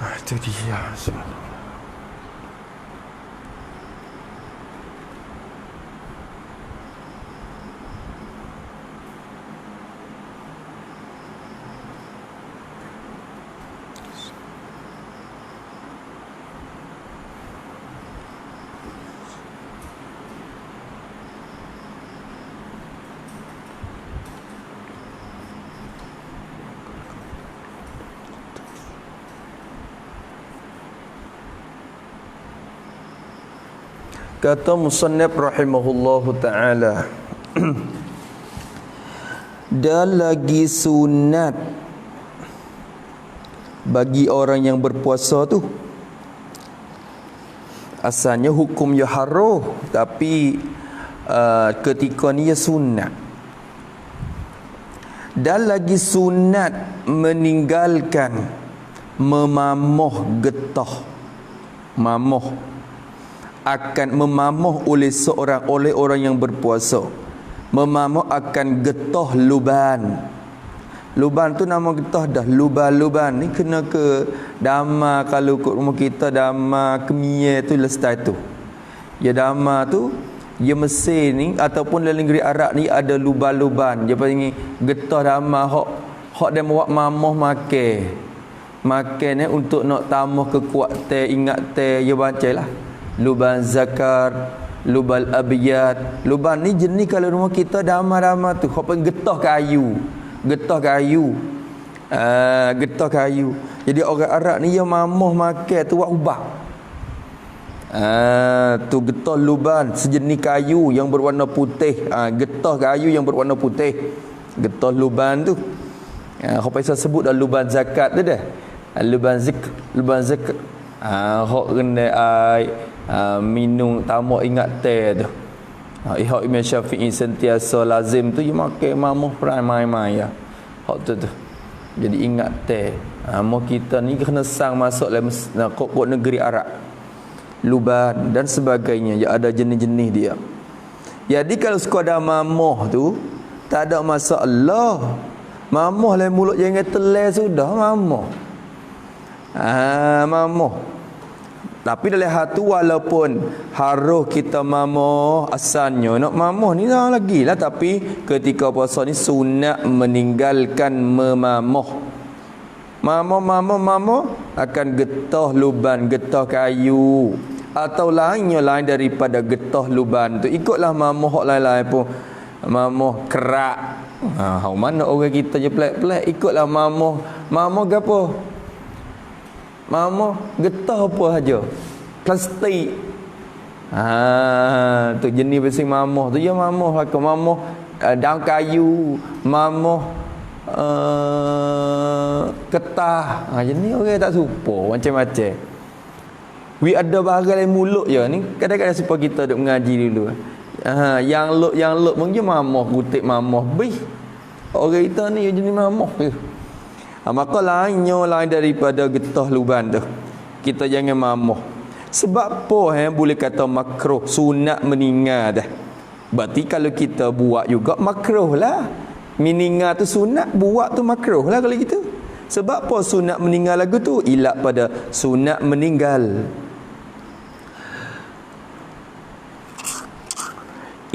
Itu dia. Kata musannif rahimahullahu ta'ala, dan lagi sunat bagi orang yang berpuasa tu. Asalnya hukum ya haruh, tapi ketika ni ya sunat. Dan lagi sunat meninggalkan memamoh getah. Mamoh akan memamoh oleh orang yang berpuasa. Memamoh akan getah luban. Luban tu nama getah dah. Luban ni kena ke dama. Kalau kat rumah kita dama kemie tu lestai tu. Ya dama tu ya Mesir ni ataupun dalam negeri Arab ni ada luban-luban. Dia panggil getah dama hok dia buat mamoh makan. Makan ni untuk nak tambah kekuatan, ingat ya bacalah. Luban zakar, luban abiyat. Luban ni jenis kalau rumah kita dama-dama tu hok panggil getah kayu. Getah kayu. Jadi orang Arab ni yang mamoh makan tu buat ubah. Tu getah luban sejenis kayu yang berwarna putih. Getah kayu yang berwarna putih. Getah luban tu. Hok pasal sebut dah luban zakat tu dah. Luban zakat. Hok kena minum tamak ingat teh tu. Ihak Imam Syafi'i sentiasa lazim tu dia makan mamoh perai mai-mai ya. Hak tu. Jadi ingat teh. Mau kita ni kena sang masuk dalam kok negeri Arab. Luban dan sebagainya. Ya ada jenis-jenis dia. Jadi kalau sekadar mamoh tu tak ada masalah. Mamoh lah mulut jangan telan sudah mamoh. Mamoh. Tapi dalam hatu walaupun haruh kita mamoh asalnya nak mamoh ni dah lagi lah, tapi ketika puasa ni sunat meninggalkan memamoh. Mamoh akan getah luban, getah kayu atau lain daripada getah luban tu. Ikutlah mamoh lain-lain pun. Mamoh kerak. Mana orang kita je pelik-pelik ikutlah mamoh. Mamoh gapo? Mamoh getah apa saja. Plastik. Tu jenis bersih mamoh tu ya mamoh pakai mamoh daun kayu, mamoh ketah. Jenis orang tak suka macam-macam. Ada barang dalam mulut je ni kadang-kadang supaya kita duk mengaji dulu. Yang luk mungkin mamoh, kutik mamoh bih. Orang kita ni jenis mamoh ke. Maka lain daripada getah luban tu. Kita jangan mamoh. Sebab apa boleh kata makruh, sunat meninggal dah. Berarti kalau kita buat juga makruh lah. Meninggal tu sunat, buat tu makruh lah kalau gitu. Sebab apa sunat meninggal lagu tu? Ilat pada sunat meninggal.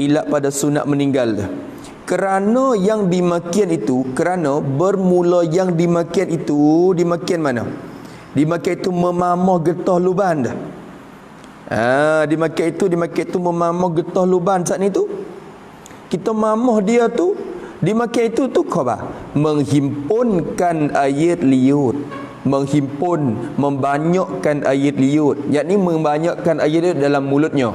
Ilat pada sunat meninggal dah. Kerana yang dimakian itu, kerana bermula yang dimakian itu, dimakian mana? Dimakian itu memamoh getah luban dah. Dimakian itu memamoh getah luban saat ni tu. Kita mamoh dia tu, dimakian itu tu khabar. Menghimpunkan ayat liut. Membanyakkan ayat liut. Yakni membanyakkan ayat liut dalam mulutnya.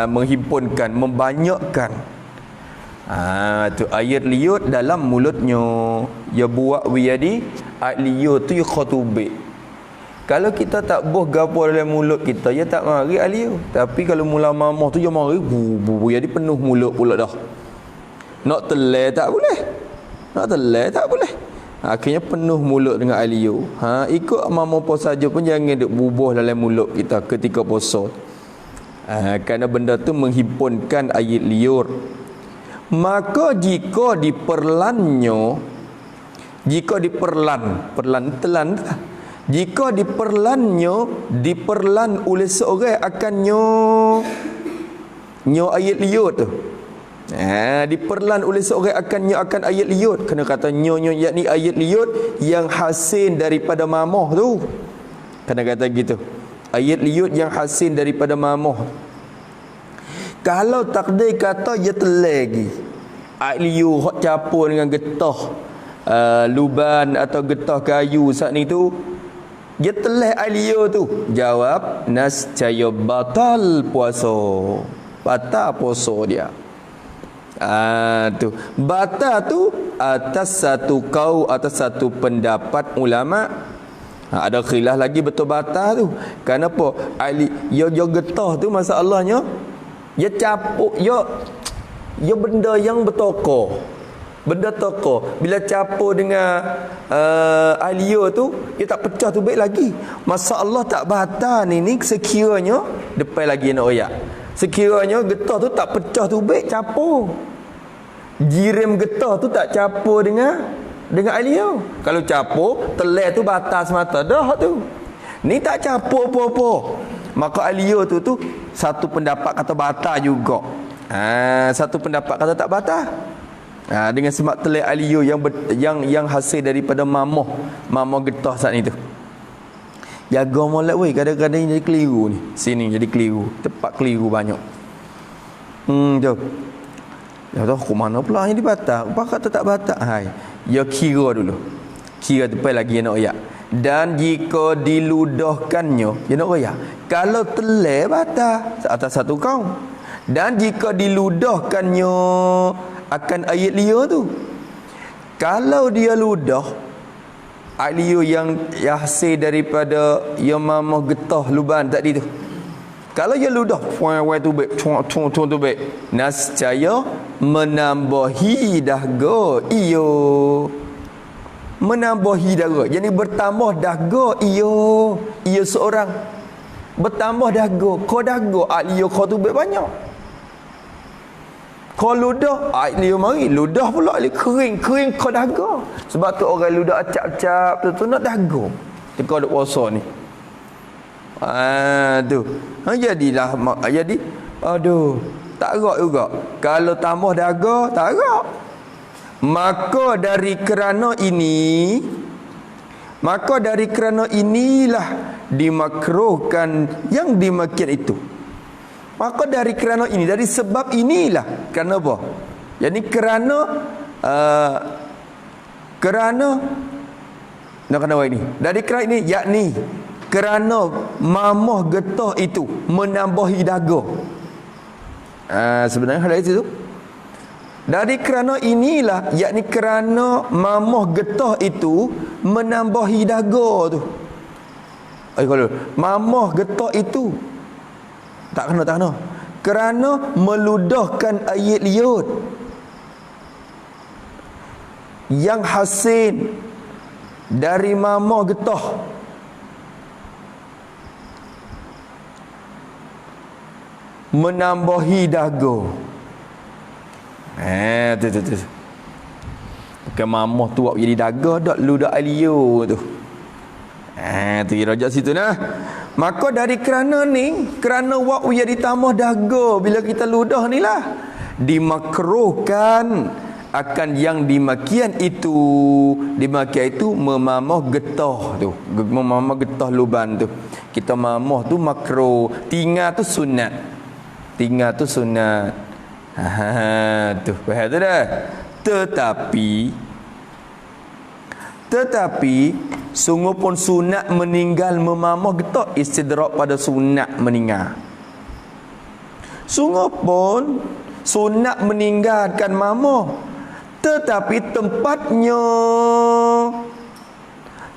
Menghimpunkan, membanyakkan. Tu ayat liut dalam mulutnya. Ya buat wiyadi ayat liut tu ya khutubik. Kalau kita tak boh gapo dalam mulut kita, ya tak mari ayat liut. Tapi kalau mula mamoh tu ya mari jadi penuh mulut pula dah. Nak telai tak boleh. Akhirnya penuh mulut dengan ayat liut. Ikut mamoh apa saja pun jangan duk bubuh dalam mulut kita ketika puasa. Kerana benda tu menghimpunkan ayat liur. Maka jika diperlan telan Jika diperlan oleh seorang akan nyo ayat liut tu. Diperlan oleh seorang akan ayat liut. Kena kata nyo yakni ayat liut yang hasil daripada mamoh tu. Kena kata gitu. Ayat liut yang hasil daripada mamoh. Kalau takdir kata dia telagi ayat liut hok campur dengan getah luban atau getah kayu saat ni tu, dia telah ayat liut tu, jawab nascaya batal puasa. Batal puasa dia. Tu batal tu atas satu pendapat ulama. Ada khilaf lagi betul batal tu. Kenapa? Yo getah tu masalahnya dia capuk yo benda yang bertokor. Benda tokor bila capur dengan alio tu dia tak pecah tu baik lagi. Masalah tak batal ni sekiranya depan lagi nak oyak. Sekiranya getah tu tak pecah tu baik capur. Jirim getah tu tak capur dengan alio. Kalau capur, telai tu batal semata dah tu. Ni tak capur apa-apa. Maka alio tu satu pendapat kata batal juga. Satu pendapat kata tak batal. Dengan sebab telai alio yang hasil daripada mamoh getah saat itu. Jaga molek weh, kadang-kadang jadi keliru ni. Sini jadi keliru, tempat keliru banyak. Jom. Ya tahu ke mana pula yang dibatal? Apa kata tak batal? Hai. Ya kira dulu. Kira depan lagi nak royak. Dan jika diludahkannya, ya nak royak. Kalau telai batal atas satu kaum. Dan jika diludahkannya akan ayat liur tu. Kalau dia ludah ayat liur yang hasil daripada yang mamah getah luban tadi tu. Kalau dia ludah puan tu baik, cung tu baik, nascaya menambahi dahaga iyo. Menambahi dahaga. Jadi bertambah dahaga iyo seorang. Bertambah dahaga. Kau dahaga ayat liur kau tu baik banyak. Kau ludah, dia mari ludah pula dia kering kau dahaga. Sebab tu orang ludah acap-acap tu nak dahaga. Teka duk puasa ni. Tu. Jadilah jadi aduh, tak agak juga. Kalau tambah dahaga, tak agak. Maka dari kerana inilah dimakruhkan yang dimakian itu. Maka dari sebab inilah. Kerana apa? Jadi kerana nak kena ini. Dari kerana ini yakni kerana mamah getah itu menambahi dahaga. Sebenarnya hadis itu. Dari kerana inilah yakni kerana mamah getah itu menambahi dahaga tu. Kalau mamah getah itu tak kena. Kerana meludahkan ayat liut yang hasil dari mamah getah. Menambahi dahaga. Tu. Bukan mamah tu buat jadi dahaga dak ludah alio tu. Tu rajak situ nah. Maka dari kerana wak jadi tambah dahaga bila kita ludah ni lah, dimakruhkan akan yang dimakian itu memamah getah tu, memamah getah luban tu. Kita mamah tu makruh, tinggal tu sunat. Tu faham tu dah. Tetapi sungguh pun sunat meninggal memamah getah istidrak pada sunat meninggal. Sungguh pun sunat meninggalkan mamah, tetapi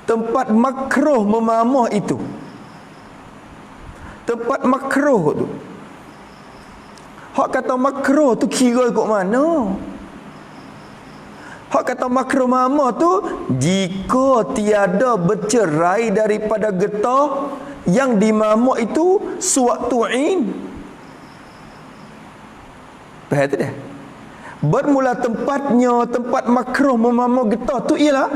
tempat makruh memamah itu. Tempat makruh tu. Hak kata makruh tu kira ikut mana? Hak kata makruh mamah tu jika tiada bercerai daripada getah yang dimamah itu sewaktu in. Faham tak dah? Bermula tempat makruh memamah getah tu ialah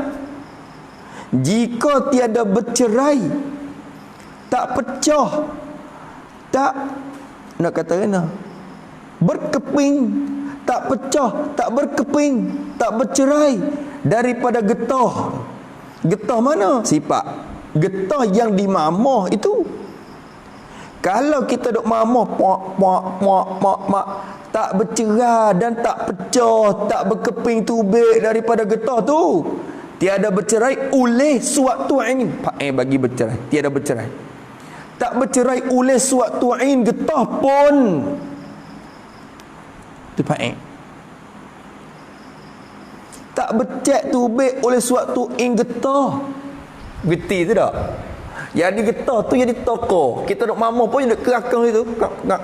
jika tiada bercerai, tak pecah, tak nak kata kena berkeping, tak pecah, tak berkeping, tak bercerai daripada getah. Getah mana? Sifat getah yang dimamah itu. Kalau kita duk mamah mak tak bercerai dan tak pecah, tak berkeping tubik daripada getah tu, tiada bercerai oleh suatu ain. Bagi bercerai, tiada bercerai. Tak bercerai oleh suatu ain getah pun. Tu tak becek tubik oleh suatu ain getah. Geti tu tak? Jadi getah tu jadi toko. Kita duk mamah pun duk kerakang itu. Ngak.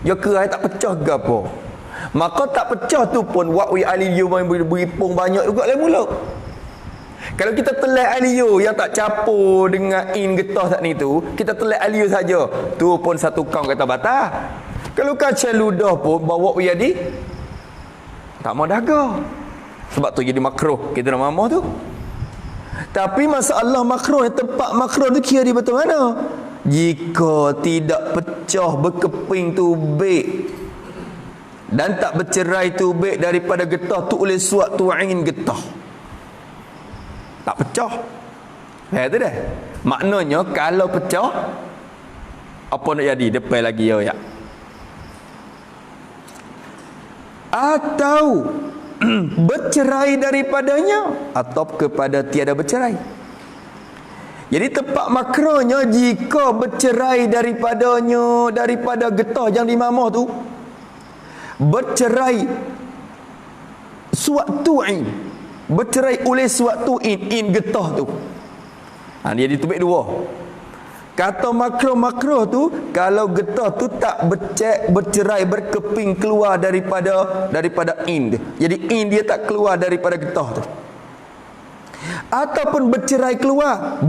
Ya kerai tak pecah ke apa? Maka tak pecah tu pun wa'wi aliyu beripung banyak juga dalam mulut. Kalau kita telai aliyu yang tak capur dengan in getah tak ni tu, kita telai aliyu saja. Tu pun satu kaum kata batal. Kalau kacau ludah pun bawa jadi tak mau dagang. Sebab tu jadi makruh kita nak mamah tu. Tapi masalah makruh, tempat makruh tu kira di betul mana? Jika tidak pecah berkeping tubik dan tak bercerai tubik daripada getah tu oleh suatu ain getah, tak pecah. Tu dah. Maknanya kalau pecah, apa nak jadi? Depan lagi ya. Atau bercerai daripadanya, atau kepada tiada bercerai. Jadi tempat makrohnya jika bercerai daripadanya, daripada getah yang dimamah tu, bercerai suatu ain, bercerai oleh suatu in getah tu. Dia ditubik dua. Kata makro tu, kalau getah tu tak bercerai berkeping keluar daripada in. Jadi in dia tak keluar daripada getah tu. Ataupun bercerai keluar,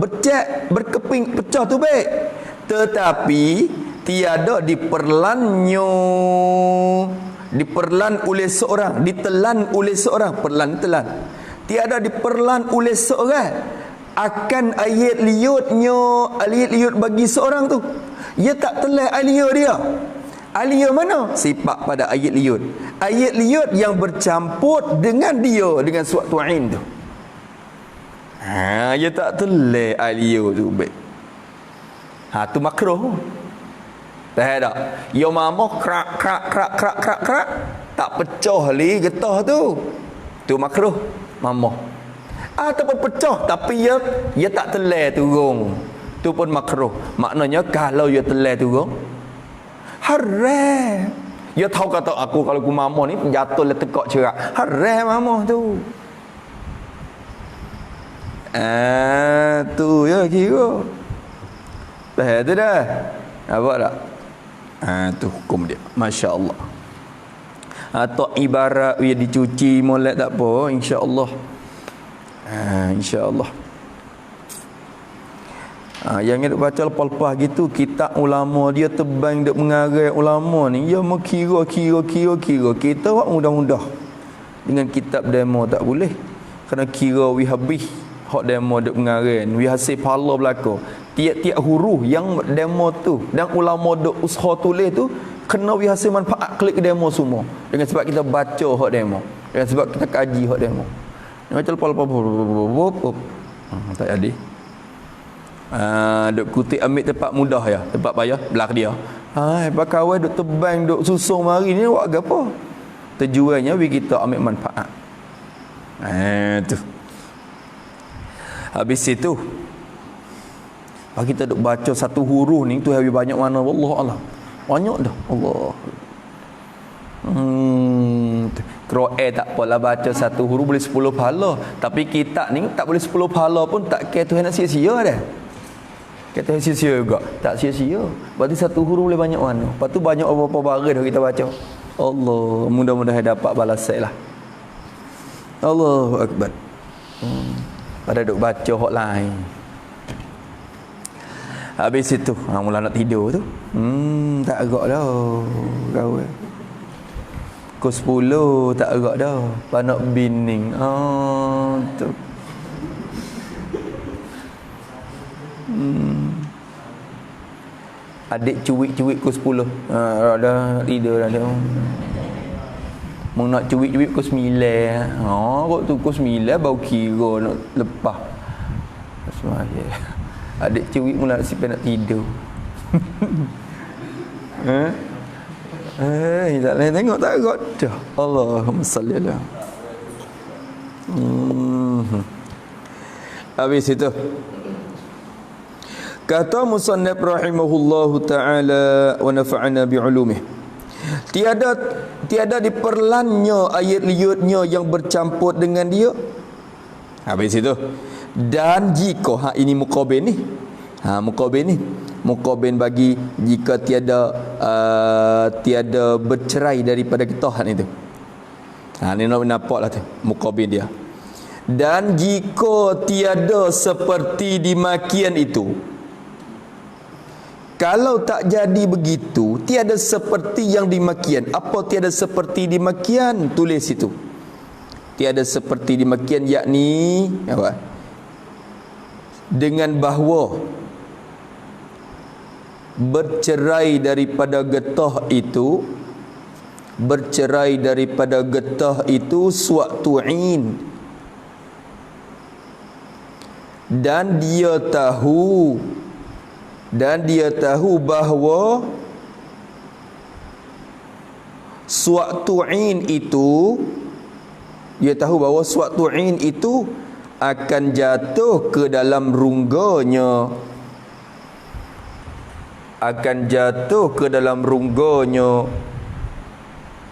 berkeping pecah tu baik. Tetapi tiada diperlan oleh seorang, ditelan oleh seorang, telan. Tiada diperlan oleh seorang akan ayat liut bagi seorang tu. Ia tak telan alia dia. Alia mana? Sifat pada ayat liut. Ayat liut yang bercampur dengan dia, dengan suatu ain tu. Ia tak telan alia tu baik. Tu makruh. Tak ada. Ia mamah krak tak pecah li getah tu. Tu makruh mamah. Ataupun pecah tapi ia tak telai turun, tu pun makruh. Maknanya kalau ia telai turun, haram. Ia tahu kata aku kalau aku mamah ni jatuh le tekak cerak, haram mamah tu. Tu ya kira. Tu dah. Apa tak? Tu hukum dia. Masya-Allah. Atau ibarat dia dicuci molek tak apa, insya-Allah. InsyaAllah. Yang duk baca lepas-lepas gitu, kitab ulama dia tebang duk mengarang ulama ni, dia mau kira. Kita buat mudah-mudah dengan kitab demo tak boleh. Kena kira wi habis hak demo duk mengarang, wi hasil pahala belaka. Tiap-tiap huruf yang demo tu dan ulama duk usaha tulis tu kena wi hasil manfaat klik demo semua. Dengan sebab kita baca hak demo, dengan sebab kita kaji hak demo. Macam lepas tak jadi. Duk kutip ambil tempat mudah ya, tempat payah belak dia. Bakawai duk tebang duk susung mari ni buat apa? Tujuannya bagi kita ambil manfaat. Tu. Habis itu bagi kita duk baca satu huruf ni tu habis banyak mana, wallah Allah. Banyak dah. Allah. Qur'an tak apalah baca satu huruf boleh 10 pahala, tapi kitab ni tak boleh 10 pahala pun tak kira Tuhan nak sia-sia dah. Kata sia-sia juga, tak sia-sia. Berarti satu huruf boleh banyak mana. Lepas tu banyak apa-apa barang dah kita baca. Allah, mudah-mudahan dapat balasan lah. Allahu akbar. Pada duk baca hak lain. Habis itu mula nak tidur tu. Tak agak dah kawan. Pukul 10 tak agak dah. Panak bining. Adik cuik-cuik pukul 10. Dah tidur dah dia. Mau nak cuik-cuik pukul 9. Kok tu pukul 9 baru kira nak lepas. Semaya. Adik cuik mula siap nak tidur. Tak boleh tengok tak kot dah. Allahumma salli ala. Habis itu kata musannaf rahimahullahu taala wa nafa'ana bi'ulumih, tiada diperlannya ayat liutnya yang bercampur dengan dia. Habis itu dan jika ini muqabil ni. Muqabil bagi jika tiada bercerai daripada ketahan itu. Ni nak nampaklah tu muqabil dia. Dan jika tiada seperti dimakian itu, kalau tak jadi begitu, tiada seperti yang dimakian. Apa tiada seperti dimakian? Tulis itu. Tiada seperti dimakian, yakni apa? Dengan bahawa bercerai daripada getah itu suatu in, dan dia tahu bahawa suatu in itu akan jatuh ke dalam rungganya,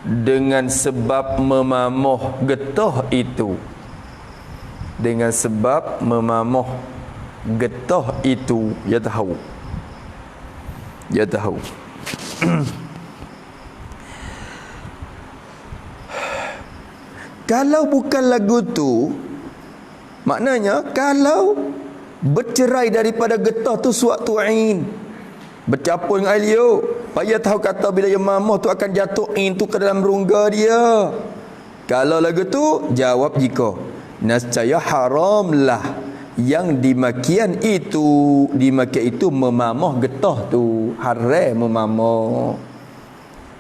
dengan sebab memamoh getah itu. Dia tahu. Kalau bukan lagu tu, maknanya kalau bercerai daripada getah tu suatu ain, bercampur dengan air, payah tahu kata bila dia mamah tu akan jatuh ain tu ke dalam rongga dia. Kalau lagu tu, jawab jika nescaya haramlah yang dimakian itu memamah getah tu, haram memamah.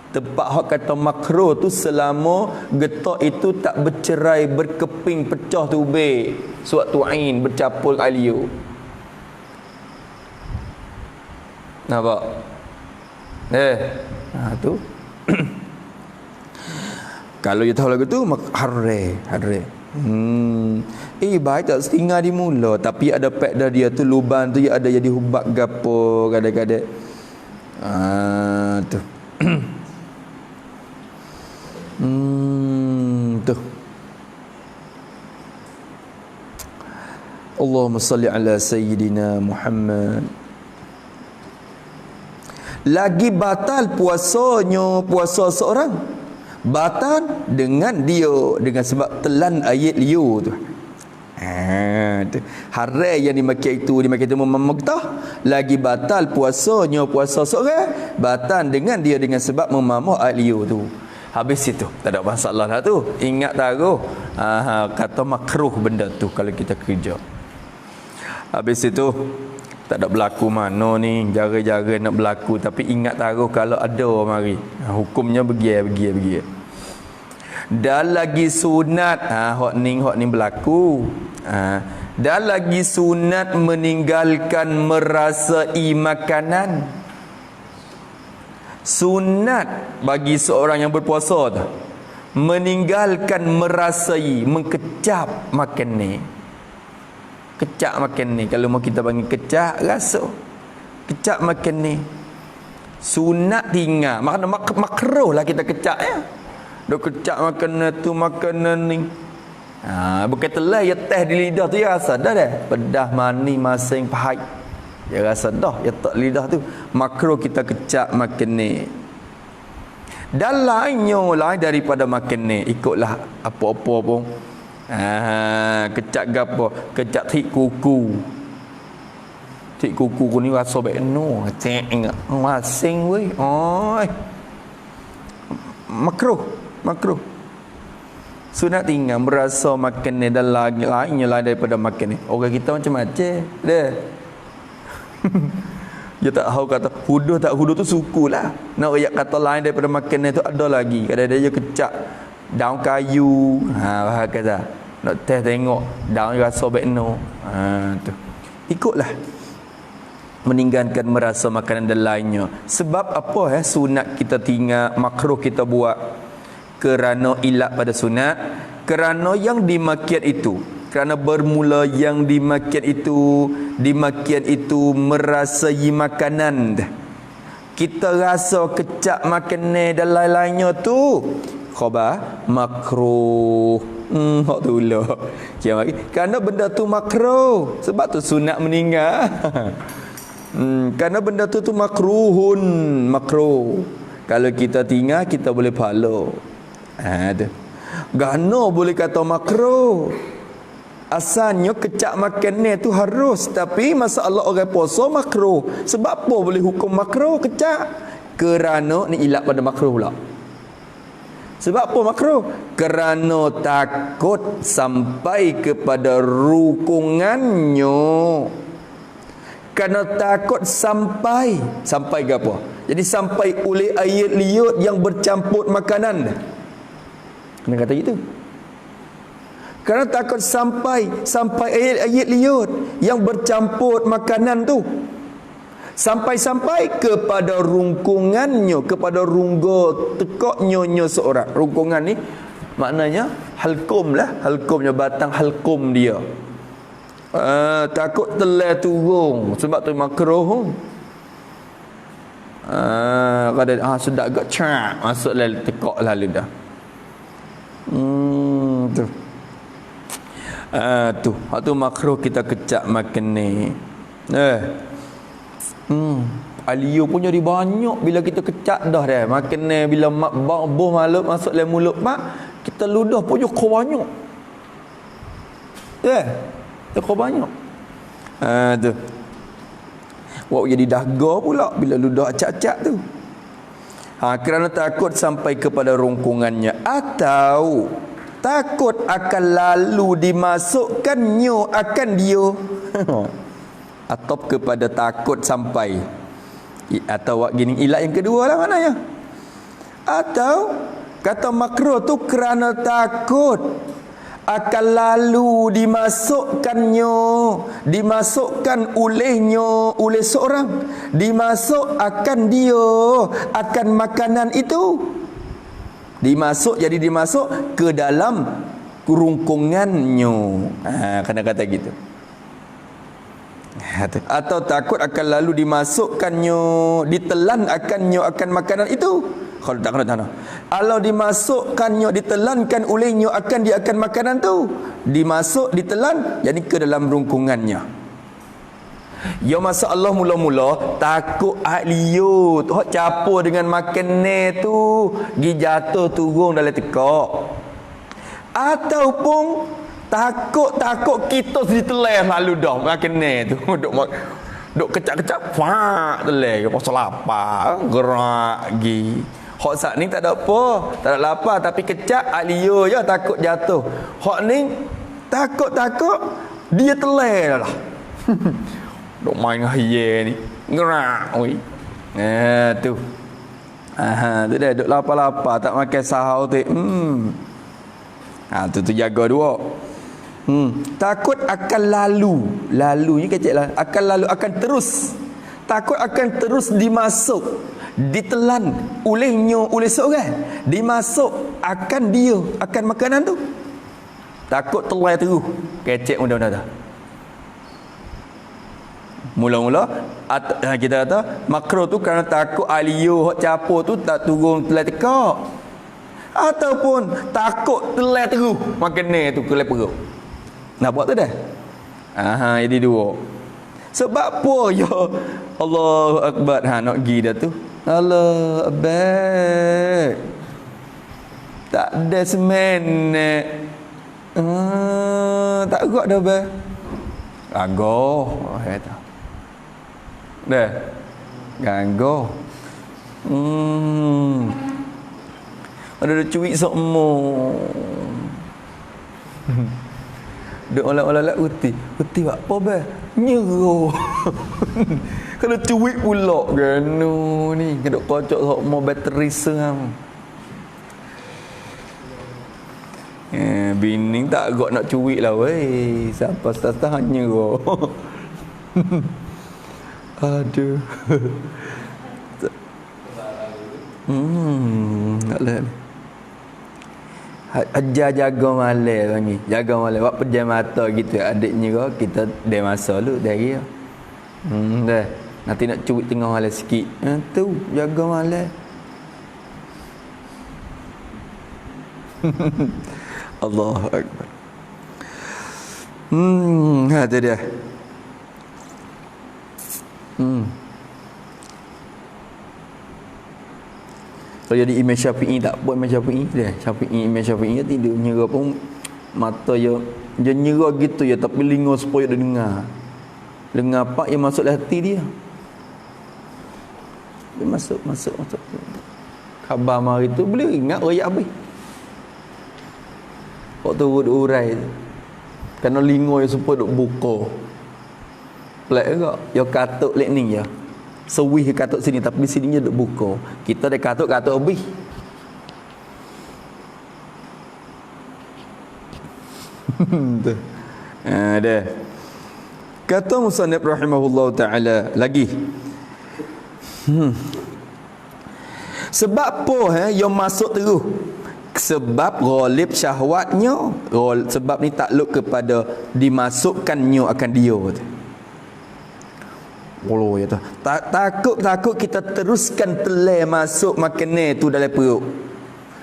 Tempat hak kata makruh tu selama getah itu tak bercerai, berkeping, pecah tu suatu ain bercampur air. Nampak? Tu. Kalau you tahu lagu tu haram. Baik tak setinggal di mula, tapi ada pek dah dia tu lubang tu ada jadi hubak gapo kadang-kadang. Tu. Tu. Allahumma salli ala sayyidina Muhammad. Lagi batal puasa seorang, batal dengan sebab telan ayat liu tu. Tu haram yang dimakai itu memamah, lagi batal puasa seorang, batal dengan sebab memamah ayat liu tu. Habis itu tak ada masalah lah tu. Ingat taruh kata makruh benda tu kalau kita kerja. Habis itu tak ada berlaku mana ni, jara-jara nak berlaku, tapi ingat taruh kalau ada mari. Hukumnya begini. Dan lagi sunat hak ni berlaku. Dan lagi sunat meninggalkan merasai makanan. Sunat bagi seorang yang berpuasa tu meninggalkan merasai, mengkecap makan ni. Kecap makan ni, kalau mau kita panggil kecap rasa. Kecap makan ni. Sunat tinggal. Makruh lah kita kecap ya. Dok kecap makanan ni. Bukan telah ya teh di lidah tu ya rasa dah pedas, manis, masing, pahit. Ya rasa dah ya tak lidah tu. Makruh kita kecap makan ni. Dan lain daripada makan ni, ikutlah apa-apa pun. Kecap gapo? Kecap tik kuku. Tik kuku ni rasa baik no. Ceng masing weh. Makruh. Sunat tinggal merasa makan ni dan lainnya daripada makan ni. Orang kita macam-macam. Dah. Dia tak tahu kata huduh tu sukulah. Nak ayat kata lain daripada makanan tu ada lagi. Kadang-kadang dia kecak daun kayu. Ha kata. Nak tengok daun rasa baik no. Ha tu. Ikutlah. Meninggalkan merasa makanan dan lainnya. Sebab apa sunat kita tinggal, makruh kita buat? Kerana ilat pada sunat, kerana yang dimakan itu, kerana bermula yang dimakan itu merasai makanan. Kita rasa kecak makanan dan lain-lainnya tu khabar makruh. Hak tu lah. Kerana benda tu makruh. Sebab tu sunat meninggal. Kerana benda tu makruh. Kalau kita tinggal kita boleh pahala. Tu. Gano boleh kata makruh. Asalnya kecak makan tu harus, tapi masalah orang puasa makruh. Sebab apa boleh hukum makruh kecak? Kerana ni ilat pada makruh pula. Sebab apa makruh? Kerana takut sampai kepada rukungannya. Kerana takut sampai ke apa? Jadi sampai oleh air liut yang bercampur makanan. Kena kata gitu. Kerana takut sampai ayat liut yang bercampur makanan tu. Sampai kepada rungkungannya, kepada rungga tekaknya seorang. Rungkungan ni maknanya halkum lah. Halkumnya batang halkum dia. Takut telah turun. Sebab tu makruh. Kadang sedap agak cak masuk lalu tekak lalu dah. Tu. Hak tu makruh kita kecak makan ni. Alio pun jadi banyak bila kita kecak dah dah. Makan ni bila buh malut masuk dalam mulut mak, kita ludah pun juga banyak. Kau banyak. Tu. Wak jadi dahaga pula bila ludah acak-acak tu. Kerana takut sampai kepada rungkungannya, atau takut akan lalu dimasukkannya akan dia. Atau kepada takut sampai, atau wak gini ilat yang kedua lah maknanya. Atau kata makruh tu kerana takut akan lalu dimasukkan oleh seorang, dimasuk akan dia akan makanan itu, dimasuk ke dalam rungkungannya. Kena kata gitu. Atau takut akan lalu ditelan akan makanan itu. Kalau tak kena. Kalau dimasukkannya, ditelankan olehnya akan makanan tu, ditelan, jadi ke dalam rungkungannya. Ya masalah mula-mula takut liut, hok campur dengan makanan tu, gi jatuh turun dalam tekak. Ataupun takut kita ditelan lalu dah makanan tu, duk kecak-kecak, telan pasal lapar, gerak gi. Hak sak ni tak ada apa, tak ada lapar, tapi kecak alio je takut jatuh. Hak ni takut dia telan lah. Duk main hiye ni. Gerak oi. Tu. Tu dah duk lapar-lapar tak makan sahur tu. Tu jaga dua. Takut akan lalu ni kecil lah. Akan terus. Takut akan terus ditelan oleh seorang, dimasuk akan makanan tu. Takut telan terus. Kecek mudah-mudahan. Mula-mula kita kata makruh tu kerana takut alio hok capur tu tak turun telan tekak. Ataupun takut telan terus makanan tu ke dalam perut. Nak buat tu dah. Jadi dua. Sebab apa ya Allahu Akbar nak pergi dah tu. Allah Akbar. Tak ada semen. Tak gerak dah bah. Gagoh kata. Dah. Gagoh. Ada cuik semua. Duk olak-olak uti. Uti buat apa bah? Nyero. Kena cuik pula kan ni. Kena kocok sok mau bateri seram. Bini tak agak nak cuik lah weh. Siapa start nyero. Aduh. Tak lah. Ajar jaga malam panggil. Jaga malam. Buat pejam mata gitu. Adiknya kau kita dah masa lu dari dia. Dah. Nanti nak cuit tengah malam sikit. Tu jaga malam. Allahu Akbar. Ada dia. Kalau jadi Imam Syafi'i tak apa Imam Syafi'i dia. Imam Syafi'i tidur nyera pun mata dia nyera gitu ya tapi lingo supaya dia dengar. Dengar apa yang masuk dalam hati dia. Dia masuk. Khabar mari tu boleh ingat royak habis. Kok turut urai tu. Kerana lingo yang supaya duk buka. Pelik juga. Yang katuk lek ni ya. Sewih katuk sini tapi sininya duk buka. Kita dah katuk habis. Dah. Kata musannif rahimahullah taala lagi. Sebab apa yang masuk terus? Sebab ghalib syahwatnya. Sebab ni takluk kepada dimasukkannya akan dia. Allah ya tu. Takut kita teruskan telai masuk makanan tu dalam perut.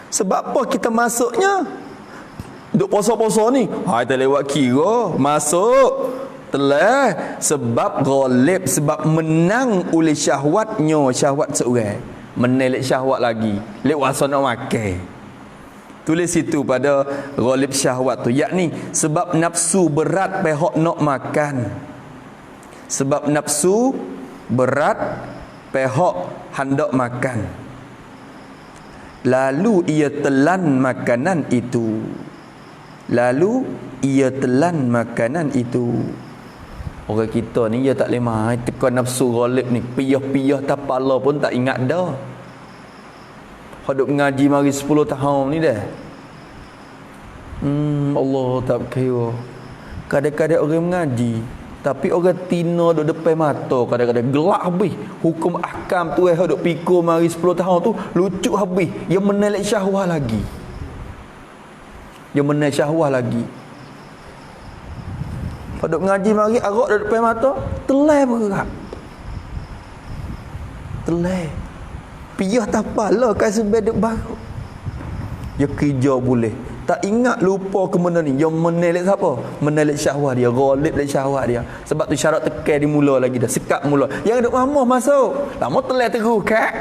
Sebab apa kita masuknya? Duk poso-poso ni. Kita lewat kira masuk telai sebab ghalib, sebab menang oleh syahwatnya, syahwat seorang. Menelek syahwat lagi. Lek wasa nak makan. Tulis situ pada ghalib syahwat tu, yakni sebab nafsu berat pihak nak makan. Sebab nafsu berat pihak hendak makan. Lalu ia telan makanan itu. Orang kita ni dia tak boleh main tekan nafsu ghalib ni. Piyah-piyah tapala pun tak ingat dah. Hadap ngaji mari 10 tahun ni dah. Allah tak kira. Kadang-kadang orang mengaji tapi orang tina duk depan mata, kadang-kadang gelak habis. Hukum ahkam tu duk pikul mari 10 tahun tu lucu habis. Yang menelek syahwat lagi. Duk ngaji mari arak duk depan mata, telai bergerak. Telai. Piyah tapala kan sebab duk baru. Ya kerja boleh. Tak ingat lupa ke mana ni. Yang menelek siapa? Menelek syahwat dia. Ghalib dari syahwat dia. Sebab tu syarat tekan di mula lagi dah. Sekat mula. Yang duk mamah masuk. Lama telai terus kat.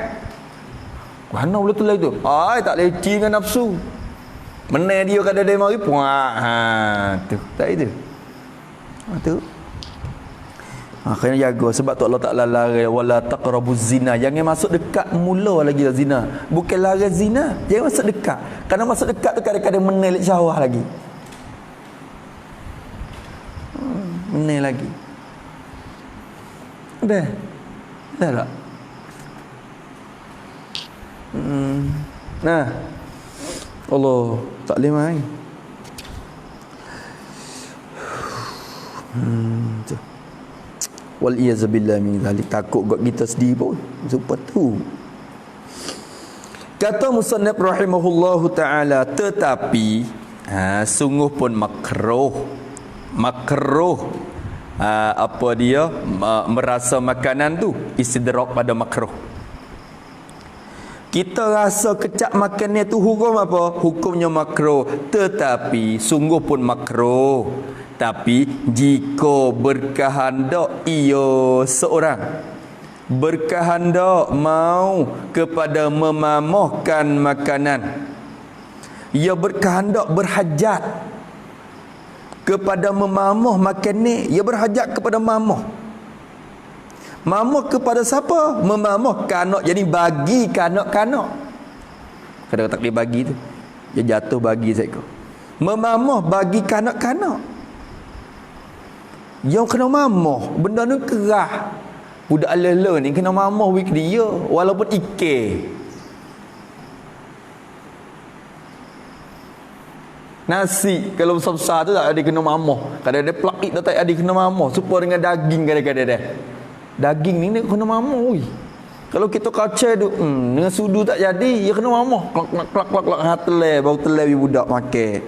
Mana boleh telai tu? Tak leci dengan nafsu. Menel dia kada dia mari puak. Tu. Tak itu. Tu. Kena jaga sebab tu Allah Ta'ala larang wala taqrabuz zina. Jangan masuk dekat mula lagi zina. Bukan larang zina, jangan masuk dekat. Kerana masuk dekat tu kadang-kadang menelek syahwat lagi. Menel lagi. Dah tak? Nah. Allah tak boleh main. Tu. Wal iyazabillah min zalik. Takut kat kita sendiri pun supaya tu. Kata musannif rahimahullahu taala, tetapi sungguh pun makruh apa dia merasa makanan tu istidrak pada makruh. Kita rasa kecap makannya tu hukum apa? Hukumnya makruh. Tetapi sungguh pun makruh. Tapi jika berkehendak ia seorang berkehendak mau kepada memamahkan makanan, ia berkehendak berhajat kepada memamah makanan, ia berhajat kepada mamah. Mamah kepada siapa? Memamah kanak, jadi bagi kanak-kanak. Kadang tak boleh bagi tu, dia jatuh bagi seekor. Memamah bagi kanak-kanak. Yang kena mamoh, benda ni kerah. Budak ala-ala ni kena mamoh wik dia walaupun ikan. Nasi kalau besar-besar tu tak ada kena mamoh. Kadang-kadang plak tak ada kena mamoh. Supaya dengan daging kadang-kadang dah. Daging ni kena mamoh. Kalau kita kacau tu, dengan sudu tak jadi, dia kena mamoh. Klak telai, bau telai budak makan.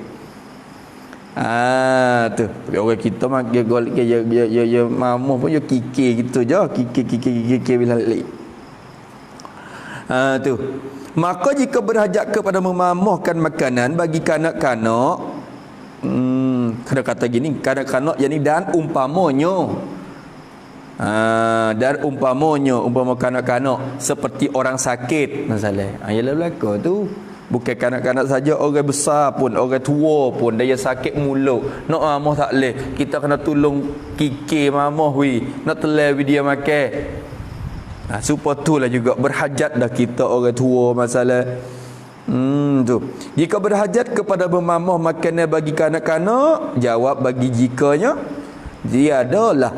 Tu orang kita makan golek ya mamoh pun ya kikir gitu je, kikir bila lek. Tu. Maka jika berhajat kepada memamohkan makanan bagi kanak-kanak, kena kata gini, kanak-kanak yani dan umpamanya. Dan umpama kanak-kanak seperti orang sakit masalah. Ialah belaka tu. Bukan kanak-kanak saja, orang besar pun, orang tua pun dia sakit mulut. Nak mamoh tak leh. Kita kena tolong kikir mamoh nak telai dia makan. Supaya itulah juga berhajat dah kita orang tua masalah. Tu. Jika berhajat kepada memamoh makanan bagi kanak-kanak, jawab bagi jikanya tiadalah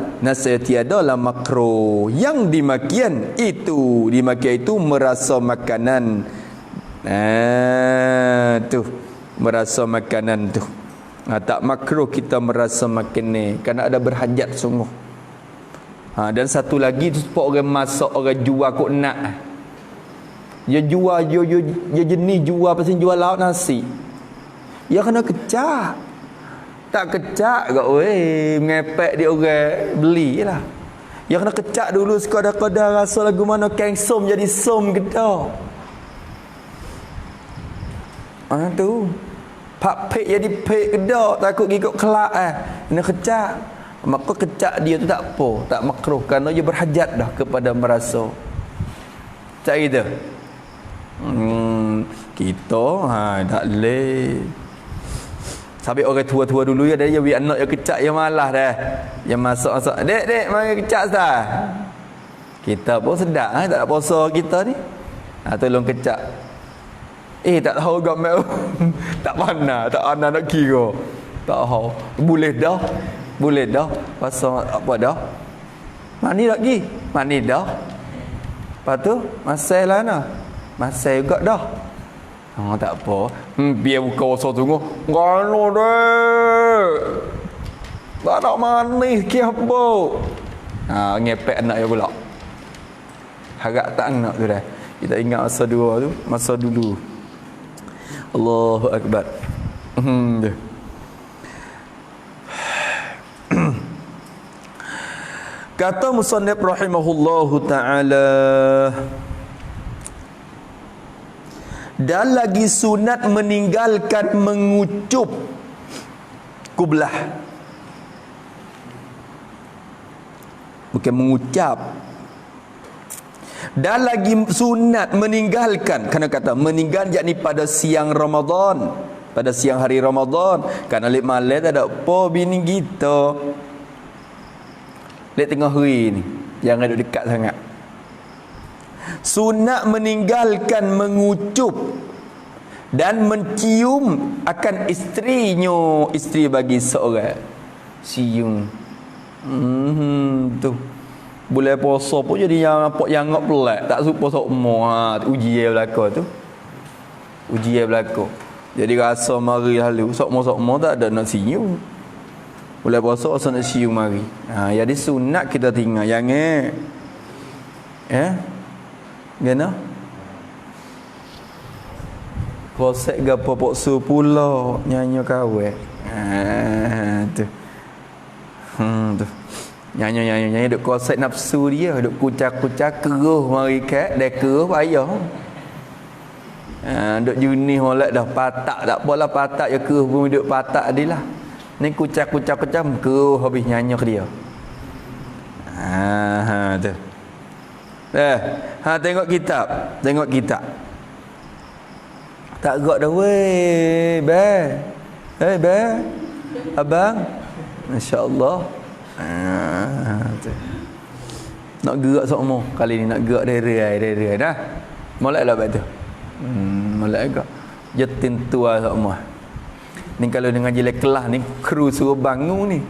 makruh. Yang dimakian itu merasa makanan. Tu merasa makanan tu. Tak makruh kita merasa makan ni kerana ada berhajat sungguh. Dan satu lagi tu sebab orang masak, orang jual kok nak. Dia jual dia jenis jual pasal jual lauk nasi. Dia kena kecak. Tak kecak ke ngepek dia orang beli lah. Dia kena kecak dulu sekadar-kadar rasa lagu mana keng som jadi som kita. Tu pak pek jadi pek kedak, takut gigit kelak kena kecak. Maka kecak dia tu tak apa, tak makruh kerana dia berhajat dah kepada merasa. Tak gitu. Kita tak leh. Sampai orang tua-tua dulu ya dia bagi anak yang kecak yang malas dah. Yang masuk-masuk, "Dek, mari kecak dah." Kita pun sedap tak nak puasa kita ni. Tolong kecak. Tak tahu agak mau. Tak pandai nak kira. Tak tahu. Boleh dah. Pasal apa dah? Mani lagi. Mani dah. Lepas tu masai lah nah. Masai juga dah. Tak apa. Biar buka usaha tunggu. Ngono dek. Tak nak manis ke apa? Ngepek anak dia pula. Harap tak anak tu dah. Kita ingat masa dulu. Allahu Akbar. Kata musannif rahimahullahu ta'ala, dan lagi sunat meninggalkan mengucup kublah. Bukan mengucap. Dan lagi sunat meninggalkan, kerana kata meninggal yakni pada siang Ramadan, pada siang hari Ramadan. Kan alik malam tak ada apa bini kita. Lek tengah hari ni, jangan duduk dekat sangat. Sunat meninggalkan mengucup dan mencium akan isterinya, isteri bagi seorang. Cium. Tu. Boleh puasa pun jadi yang nampak yang ngak pelak. Tak suka sokmo. Ujian belaka tu. Ujian belaka. Jadi rasa mari lalu. Sokmo tak ada nak cium. Boleh puasa rasa nak cium mari. Jadi sunat kita tinggal. Jangan. Gana? Kosek gapo poksu pula. Nyanyi kawe. Tu. Tu. Nyanyi duk kosek nafsu dia, duk kucak-kucak keruh mari kat, dah keruh payah. Duk junih molek dah patak, tak apalah patak ya keruh pun duk patak adilah. Ni kucak-kucak keruh habis nyanyi ke dia. Tu. Tengok kitab. Tak gerak dah weh, abang. Masya-Allah. Nak gerak semua kali ni, nak gerak dari dah. Moleklah betul. Molek agak. Jetin tua semua. Ni kalau dengan jilek kelas ni kru suruh bangun ni.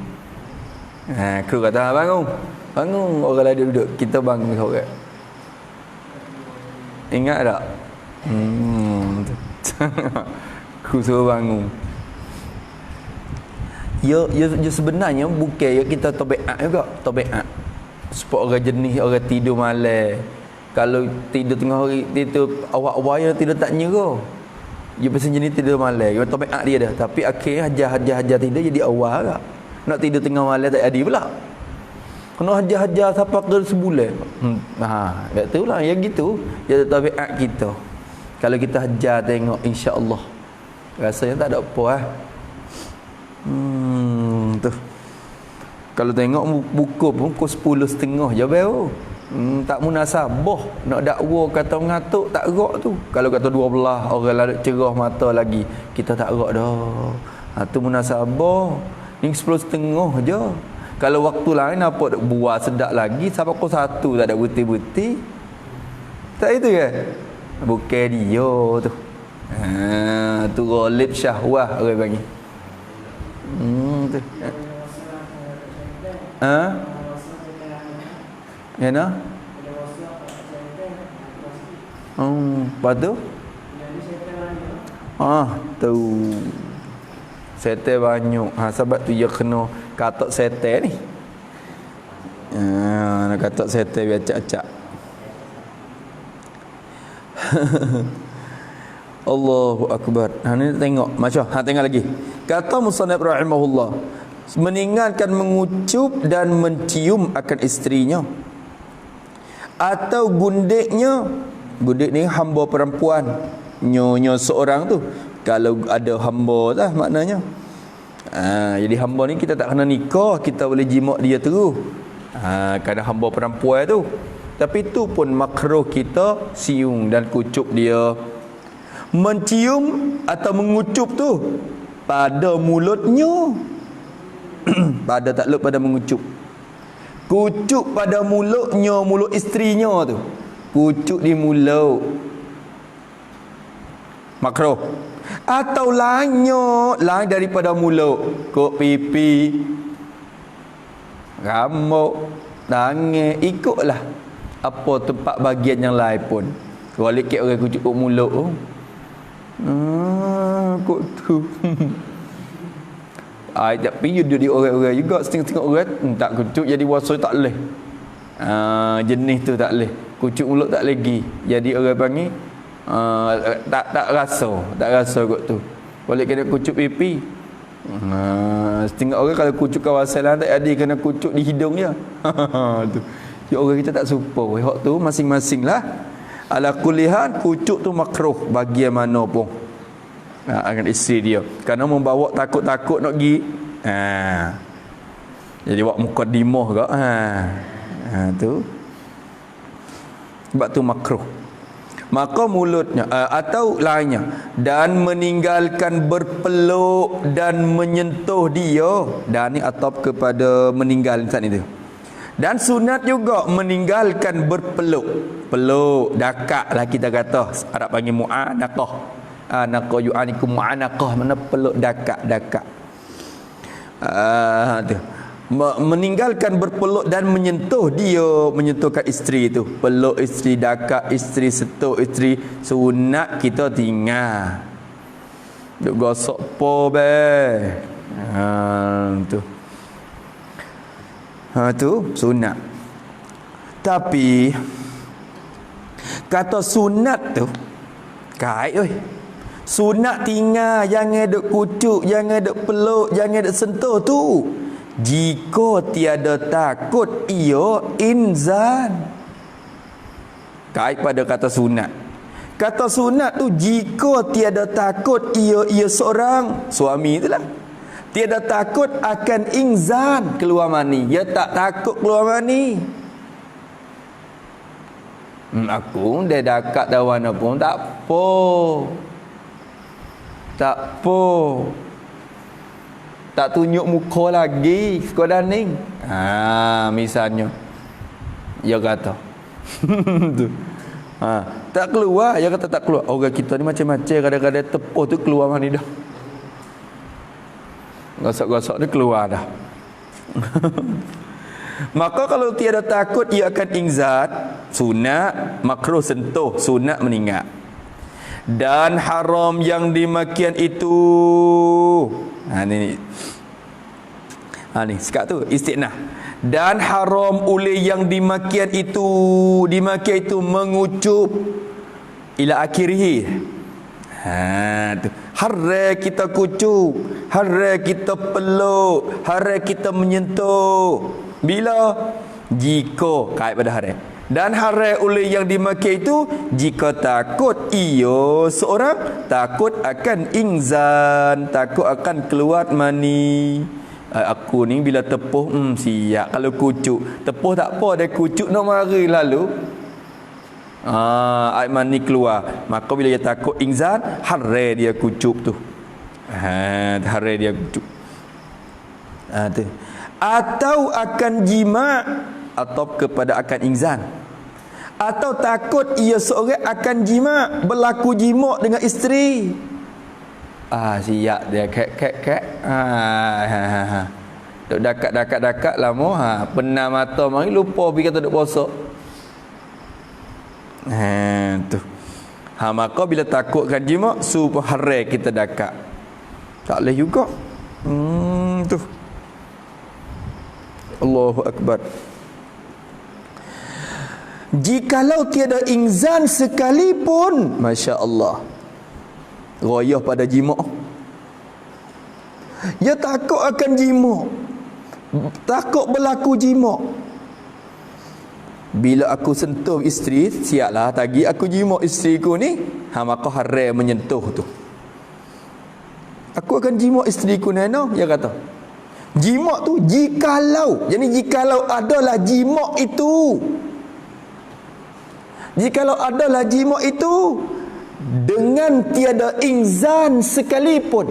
Kru kata bangun. Bangun, orang lain duduk, kita bangun orang. Ingat tak? Kru suruh bangun. Ya sebenarnya bukan ya kita tabiat juga, tabiat. Supaya orang jenis orang tidur malam. Kalau tidur tengah hari tidur awak-awak yang tidur tak nyerah. Dia pasal jenis tidur malam. Dia tabiat dia dah. Tapi akhirnya hajar tidur jadi awal tak. Nak tidur tengah malam tak ada pula. Kena hajar sampai ke sebulan. Tak tahu lah yang gitu. Dia tabiat kita. Kalau kita hajar tengok insya-Allah rasanya tak ada apa tu. Kalau tengok buku pun pukul 10.30 je baru. Tak munasabah nak dakwa kata mengatuk tak gerak tu. Kalau kata 12 orang lalu cerah mata lagi, kita tak gerak dah. Tu munasabah. Ni 10.30 je. Kalau waktu lain apa buat sedap lagi sampai pukul 1 tak ada buti-buti. Tak itu ke? Bukan dia tu. Tu ghalib syahwah orang panggil. Tu. Ya nah? Lepas tu? Tu. Setan banyak. Sebab tu dia kena katak setan ni. Nak katak setan biar acak-acak. Allahu Akbar. Ni tengok macam tengok lagi. Kata musannif rahimahullah, meninggalkan mengucup dan mencium akan isterinya atau gundiknya. Gundik ni hamba perempuan, nyonya seorang tu. Kalau ada hamba lah maknanya. Jadi hamba ni kita tak kena nikah, kita boleh jimat dia terus. Kerana hamba perempuan tu. Tapi tu pun makruh kita siung dan kucup dia. Mencium atau mengucup tu pada mulutnya. Pada takluk pada mengucup. Kucup pada mulutnya, mulut isterinya tu. Kucup di mulut. Makruh. Atau lainnya, lain daripada mulut, kok pipi, rambut, tangan, ikutlah apa tempat bahagian yang lain pun. Kalau lekek orang kucuk kat mulut tu. Kok tu. Tapi you di orang-orang juga setengah-setengah orang tak kucuk jadi wasa tak leh. Jenis tu tak leh. Kucuk mulut tak lagi. Jadi orang panggil tak rasa kot tu. Boleh kena kucuk pipi. Setengah orang kalau kucuk kawasan lah tak ada, kena kucuk di hidung dia. Tu. Ya orang kita tak suka. Hak tu masing-masing lah. Ala kulihan kucuk tu makruh bagi yang mana pun. Akan isteri dia. Kerana membawa takut-takut nak pergi. Jadi buat mukadimah ke. Tu. Sebab tu makruh. Maka mulutnya atau lainnya dan meninggalkan berpeluk dan menyentuh dia, dan ni atap kepada meninggal saat itu. Dan sunat juga meninggalkan berpeluk. Peluk dakak lah kita kata, Arab panggil mu'anaqah. Anaqah yu'anikum mu'anaqah, mana peluk dakak. Tu. Meninggalkan berpeluk dan menyentuh dia, menyentuhkan isteri tu, peluk isteri, dakak isteri, setuk isteri, sunat kita tinggal. Duk gosok po be. Tu. Tu sunat. Tapi kata sunat tu kait oi. Sunat tinggal, jangan duk kucuk, jangan duk peluk, jangan duk sentuh tu. Jika tiada takut ia inzan. Kait pada kata sunat. Kata sunat tu jika tiada takut ia seorang suami itulah. Tiada takut akan inzan keluar mani. Dia tak takut keluar mani. Aku dia dekat dawana pun tak apa. Tak apa. Tak tunjuk muka lagi sekadar ni. Misalnya dia kata tu. Tak keluar, dia kata tak keluar. Orang kita ni macam-macam, kadang-kadang tepuh tu keluar mani dah. Gosok-gosok tu keluar dah. Maka kalau tiada takut ia akan ingzat, sunat makruh sentuh, sunat meninggal. Dan haram yang demikian itu. Ni sekat tu istinah. Dan haram oleh yang demikian itu mengucup ila akhirih. Tu. Haram kita kucup, haram kita peluk, haram kita menyentuh. Bila? Jika kait pada haram. Dan haram oleh yang dimakai itu jika takut ia seorang takut akan ingzan, takut akan keluar mani. Aku ni bila tepuh siap. Kalau kucuk tepuh tak apa, dia kucuk nak mari lalu air mani keluar. Maka bila dia takut ingzan, haram dia kucuk tu. Haram dia kucuk. Tu. Atau akan jima, atau kepada akan ingzan, atau takut ia seorang akan jima, berlaku jima dengan isteri. Siap dia kek. Duk dakat lama, penam mata mari lupa pergi kata duk puasa. Tu. Maka bila takutkan jima, supaya haram kita dakat. Tak boleh juga. Tu. Allahu Akbar. Jikalau tiada ingzan sekalipun, Masya Allah, royah pada jima', dia takut akan jima', takut berlaku jima'. Bila aku sentuh isteri, siaplah tagi aku jima' isteri ku ni, maka haram menyentuh tu. Aku akan jima' isteri ku ni, dia kata jima' tu jikalau, jadi jikalau adalah jima' itu, jikalau adalah jima' itu dengan tiada ingzan sekalipun,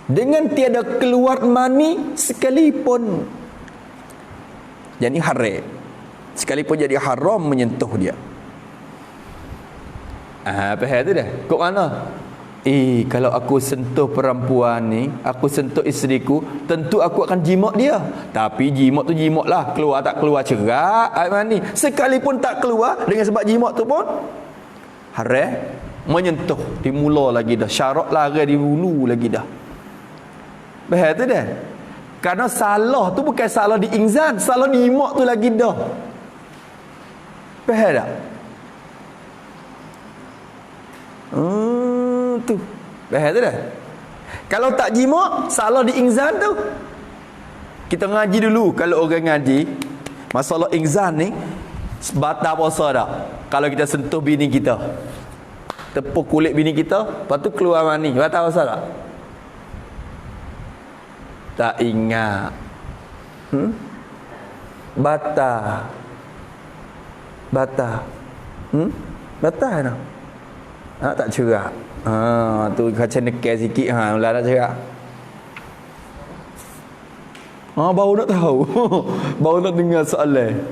dengan tiada keluar mani sekalipun, jadi haram, sekalipun jadi haram menyentuh dia. Faham tu dah? Kok mana? Kalau aku sentuh perempuan ni, aku sentuh isteriku, tentu aku akan jimat dia. Tapi jimat tu jimat lah, keluar tak keluar cerak air mani. Sekalipun tak keluar, dengan sebab jimat tu pun haram menyentuh. Dimula lagi dah, syarat lari di hulu lagi dah. Faham tu dah? Karena salah tu bukan salah di ingzan, salah di jimat tu lagi dah. Faham tak? Tu. Faham tu dah? Kalau tak jima', salah di ingzan tu. Kita ngaji dulu. Kalau orang ngaji masalah ingzan ni, batal puasa tak? Kalau kita sentuh bini kita, tepuk kulit bini kita, lepas tu keluar mani, batal puasa tak? Tak ingat. Batal. Batal tak? Tak cerak. Tu macam nekal sikit mula tak cerak. Baru nak tahu. Baru nak dengar soalan.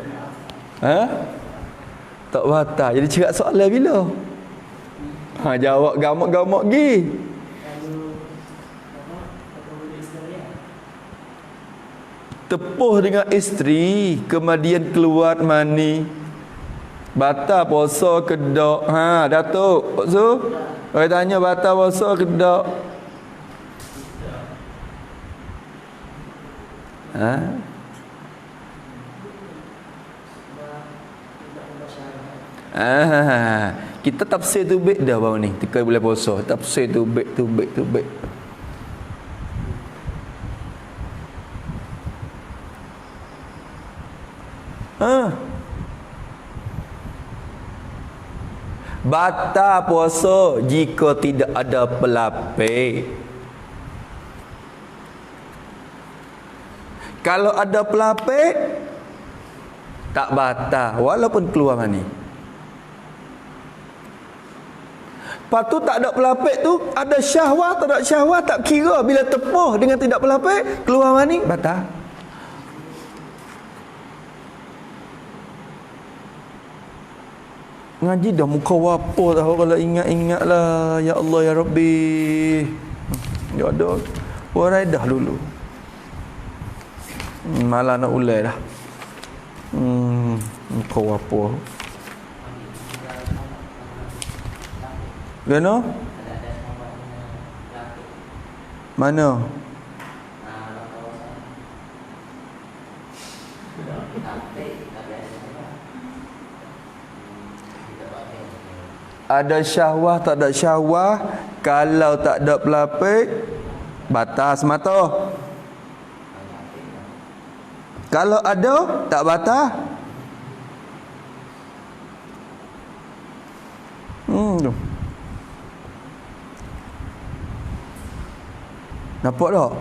Tak batal. Jadi cerak soalan bila? Jawab gamak-gamak gi. Tepuh dengan isteri, kemudian keluar mani, batal puasa ke tak? Datuk, Pak Su, orang tanya batal puasa ke tak? Kita tafsir tu baik dah baru ni, tekan bulan puasa. Tafsir tu baik. Batal puasa jika tidak ada pelapis. Kalau ada pelapis, tak batal walaupun keluar mani. Lepas tu tak ada pelapis tu, ada syahwat, tak ada syahwat, tak kira. Bila tepuh dengan tidak pelapis, keluar mani, batal. Ngaji dah muka apa tahu kalau ingat-ingatlah. Ya Allah ya Rabbi. Ya ada warai dah dulu. Malah nak ulai dah. Kau apa? Gano? Mana? Ada syahwah, tak ada syahwah. Kalau tak ada pelapik, batas mata. Kalau ada, tak batas. Nampak tak?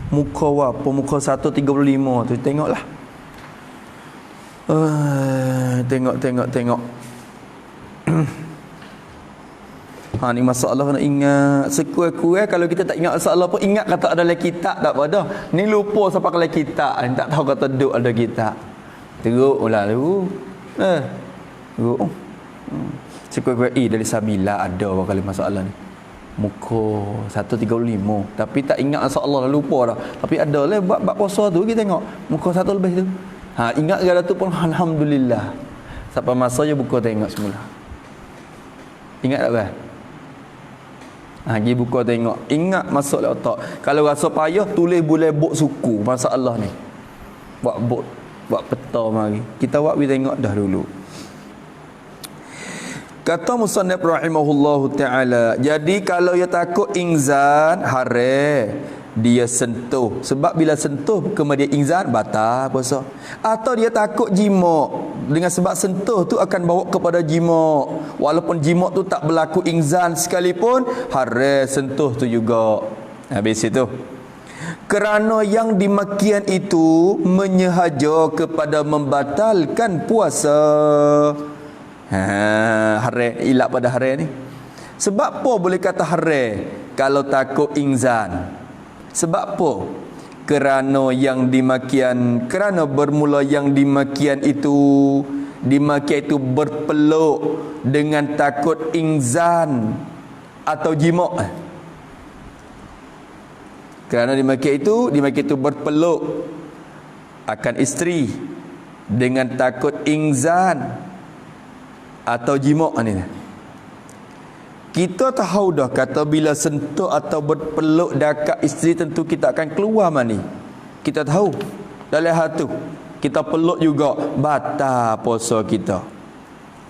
Muka apa? Muka 135 tu. Tengoklah. Tengok. Ni masalah kena ingat. Sekurang-kurang kalau kita tak ingat masalah pun, ingat kata ada dalam kitab tak apa dah. Ni lupa sampai dalam kitab. Ni tak tahu kata duduk ada kitab. Teruk lah tu. Teruk. Sekurang-kurang dari Sabila ada apa kali masalah ni. Muka 135 tapi tak ingat masalah, lupa dah. Tapi ada lah bab puasa tu kita tengok. Muka 1 lebih tu. Ingat gara tu pun alhamdulillah. Sampai masa je buka tengok semula. Ingat tak kan? Pergi buka tengok. Ingat masuk dalam otak. Kalau rasa payah, tulis boleh bok suku masalah ni. Buat peta mari. Kita buat tengok dah dulu. Kata musannif rahimahullahu ta'ala, jadi kalau dia takut inzan, haram dia sentuh. Sebab bila sentuh kemudian inzan, batal puasa. Atau dia takut jima', dengan sebab sentuh tu akan bawa kepada jima'. Walaupun jima' tu tak berlaku inzan sekalipun, haram sentuh tu juga. Habis itu. Kerana yang demikian itu menyehaja kepada membatalkan puasa. Haram, ilak pada haram ni. Sebab apa boleh kata haram kalau takut inzan? Sebab apa? Kerana bermula yang demikian itu berpeluk dengan takut inzan atau jima'. Kerana demikian itu berpeluk akan isteri dengan takut inzan atau jima' ni. Kita tahu dah kata bila sentuh atau berpeluk dekat isteri tentu kita akan keluar mani. Kita tahu dalam hal tu kita peluk juga batal puasa kita.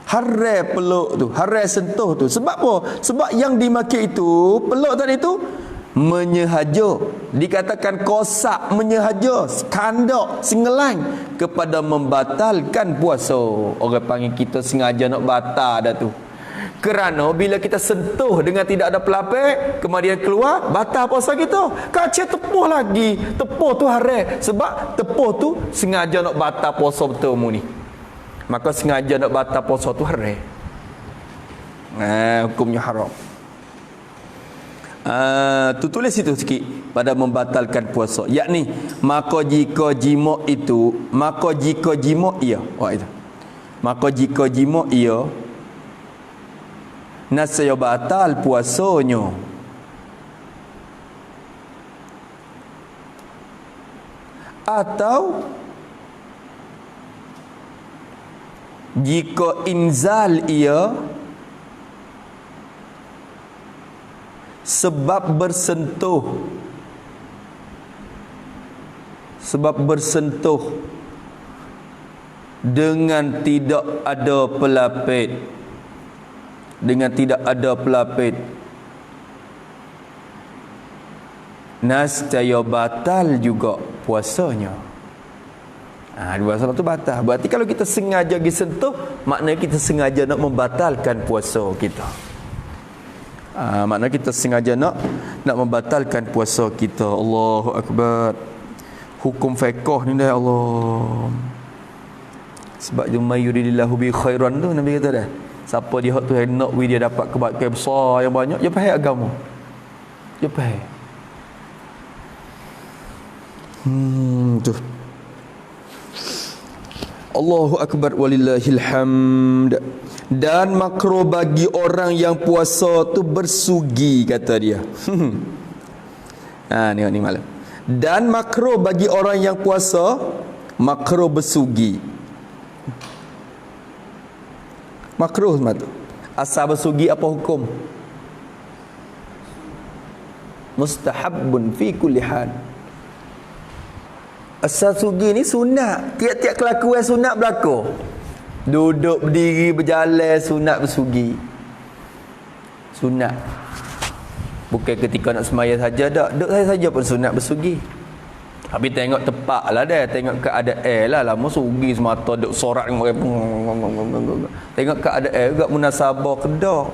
Haram peluk tu, haram sentuh tu. Sebab apa? Sebab yang dimaksud itu peluk tadi tu menyehaja, dikatakan kosak, menyehaja, kandak, singelang kepada membatalkan puasa. Orang panggil kita sengaja nak batal dah tu. Kerana bila kita sentuh dengan tidak ada pelapik, kemudian keluar, batal puasa kita. Kacau tepuh lagi. Tepuh tu haram. Sebab tepuh tu sengaja nak batal puasa betul mu ni. Maka sengaja nak batal puasa tu haram. Hukumnya haram. Tu tulis situ sikit pada membatalkan puasa. Yakni maka jika jima' itu, maka jika jima' ia. Itu. Maka jika jima' ia nasaya batal puasanya. Atau jika inzal ia sebab bersentuh dengan tidak ada pelapis, nascaya batal juga puasanya. Dua sebab tu batal. Berarti kalau kita sengaja pergi sentuh, maknanya kita sengaja nak membatalkan puasa kita. Maknanya kita sengaja nak membatalkan puasa kita. Allahu Akbar. Hukum fiqh ni dah Allah. Sebab may yuridillahu bi khairan tu Nabi kata dah. Siapa dia hak tu nak dia dapat kebaikan besar yang banyak, dia faham agama. Dia faham. Tu. Allahu Akbar walillahil hamd. Dan makruh bagi orang yang puasa tu bersugi, kata dia. Ni malam. Dan makruh bagi orang yang puasa, makruh bersugi. Makruh semata. Asal bersugi apa hukum? Mustahabun fi kulli hal. Asal sugi ni sunat. Tiap-tiap kelakuan sunat berlaku. Duduk, berdiri, berjalan, sunat bersugi. Sunat. Bukan ketika nak sembahyang saja dak. Duduk saya saja pun sunat bersugi. Tapi tengok tepak lah dah. Tengok keadaan lah. Lama sugi semata. Duduk sorak. Tengok keadaan juga munasabah kedah.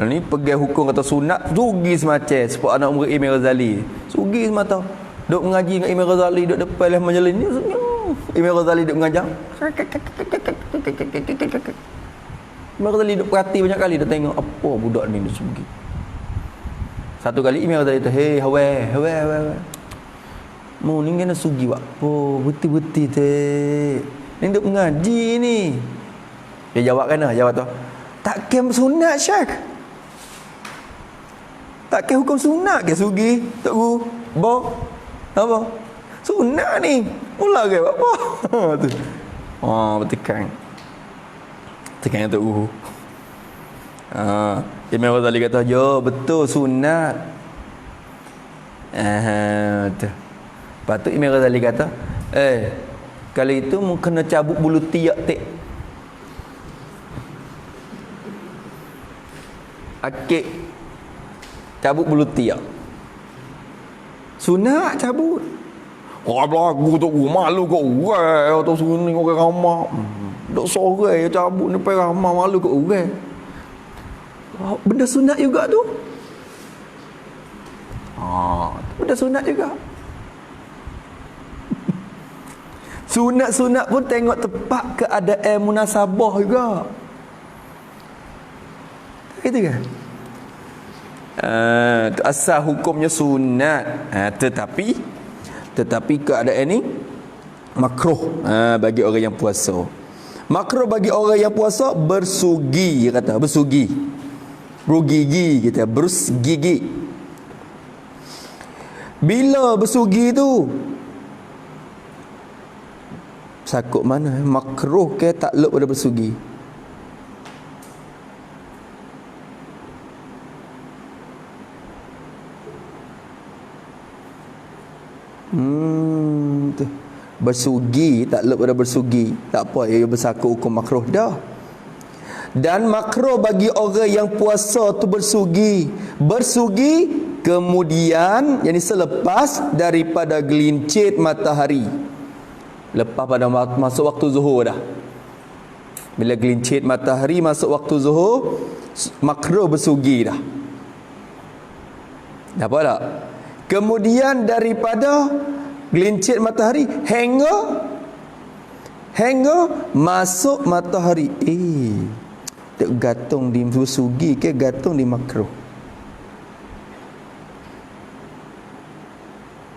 Ni pegang hukum kata sunat. Sugi semacam. Sebab anak murid Imam Ghazali. Sugi semata. Duduk mengaji dengan Imam Ghazali. Duduk depan lah majlis ni. Imam Ghazali duduk mengajar. Imam Ghazali duduk perhati banyak kali. Dia tengok apa budak ni dia sugi. Satu kali Imam Ghazali tu, "Hei, hawa. Mu ni kena sugi buat apa? Betul-betul teh. Ni duk mengaji ni." Dia jawab kan, jawab tu. "Tak kem sunat, Syekh. Tak kem hukum sunat ke sugi, Tok Guru? Apa? Sunat ni. Mula ke buat apa?" Tu. Bertekan. Tekan Tok Guru. Imam Ghazali kata, "Ya, betul sunat." Tu. Lepas tu Imam Ghazali kata, kalau itu mu kena cabut bulu tiak tek. Akik cabut bulu tiak. Sunat cabut. Berlaku tu malu kau orang atau sini orang ramah. Dok sore cabut ni pai ramah malu kau orang. Benda sunat juga tu. Benda sunat juga. Sunat-sunat pun tengok tepat keadaan munasabah juga. Gitu kan? Asal hukumnya sunat. Tetapi keadaan ni makruh bagi orang yang puasa. Makruh bagi orang yang puasa bersugi, dia kata, bersugi. Bergigi kita, bergigi. Bila bersugi tu sakut mana? Makruh ke takluk pada bersugi? Tu. Bersugi takluk pada bersugi. Tak apa, ia bersakut hukum makruh dah. Dan makruh bagi orang yang puasa tu bersugi kemudian yakni selepas daripada gelincit matahari, lepas pada masuk waktu zuhur dah. Bila gelincit matahari masuk waktu zuhur, makruh bersugi dah. Dapat tak? Kemudian daripada gelincit matahari hingga masuk matahari, tak gantung di bersugi ke gantung di makruh?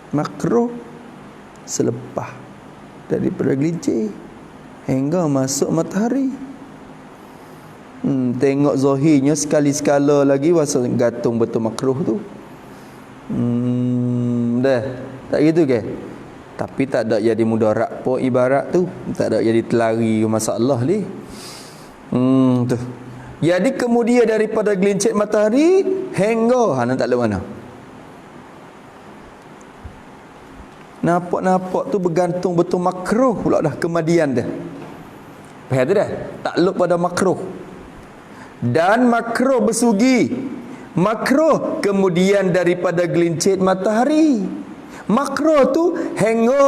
Makruh selepas daripada gelincir hingga masuk matahari. Tengok zahirnya sekali-sekala lagi wasa gantung betul makruh tu. Dah tak gitu ke? Tapi tak ada jadi mudarat pun ibarat tu. Tak ada jadi telari masalah ni. Tu. Jadi kemudian daripada gelincir matahari hingga nak tak mana? Nampak tu bergantung betul makruh pula dah kemudian dah. Faham tu dah? Takluk pada makruh. Dan makruh bersugi. Makruh kemudian daripada gelincir matahari. Makruh tu hingga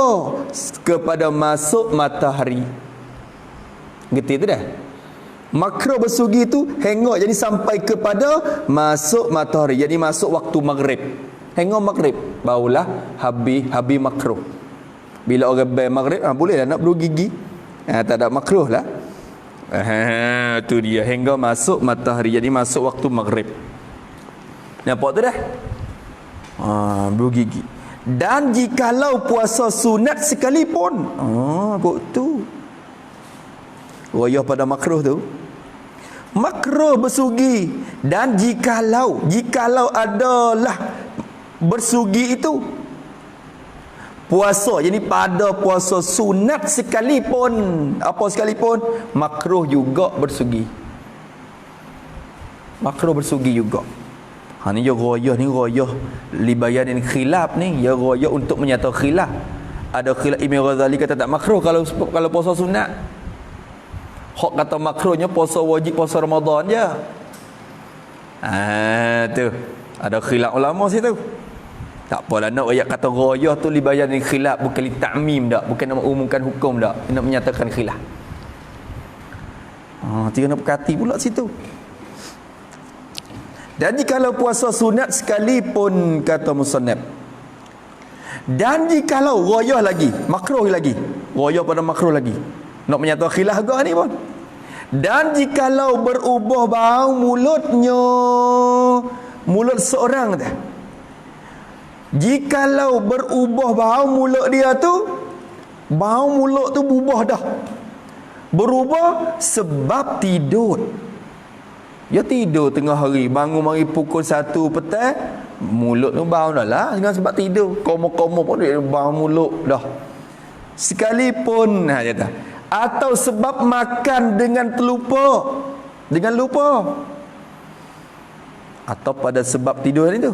kepada masuk matahari. Ngerti tu dah? Makruh bersugi tu hingga jadi sampai kepada masuk matahari. Jadi masuk waktu maghrib. Hingga maghrib barulah habis makruh. Bila orang bayar maghrib bolehlah nak bergigi. Tak ada makruh lah. Tu dia hingga masuk matahari. Jadi masuk waktu maghrib. Nampak tu dah? Bergigi. Dan jikalau puasa sunat sekalipun, kok tu royah pada makruh tu, makruh bersugi. Dan jikalau adalah bersugi itu puasa, jadi pada puasa sunat sekalipun, apa sekalipun, makruh juga bersugi. Makruh bersugi juga. Ni ya royah libayan ini khilaf ni, ya royah untuk menyatakan khilaf. Ada khilaf, Imam Ghazali kata tak makruh kalau puasa sunat. Hak kata makruhnya puasa wajib, puasa Ramadan je. Tu ada khilaf ulama situ. Tak apalah, nak ayat kata royah tu libayan ini khilaf, bukan li ta'mim dak, bukan nak umumkan hukum dak, nak menyatakan khilaf. Dia nak berkati pula situ. Dan jikalau puasa sunat sekalipun, kata musannaf, dan jikalau royah lagi, makruh lagi, royah pada makruh lagi, nak menyatakan khilaf agak ni pun. Dan jikalau berubah bau mulutnya, mulut seorang dah, jikalau berubah bau mulut dia tu, bau mulut tu berubah dah, berubah sebab tidur. Dia tidur tengah hari, bangun mari pukul 1 petang, mulut tu bau dah lah, dengan sebab tidur. Komo-komo pun dia bau mulut dah. Sekalipun dia kata, atau sebab makan dengan terlupa, dengan lupa, atau pada sebab tidur itu,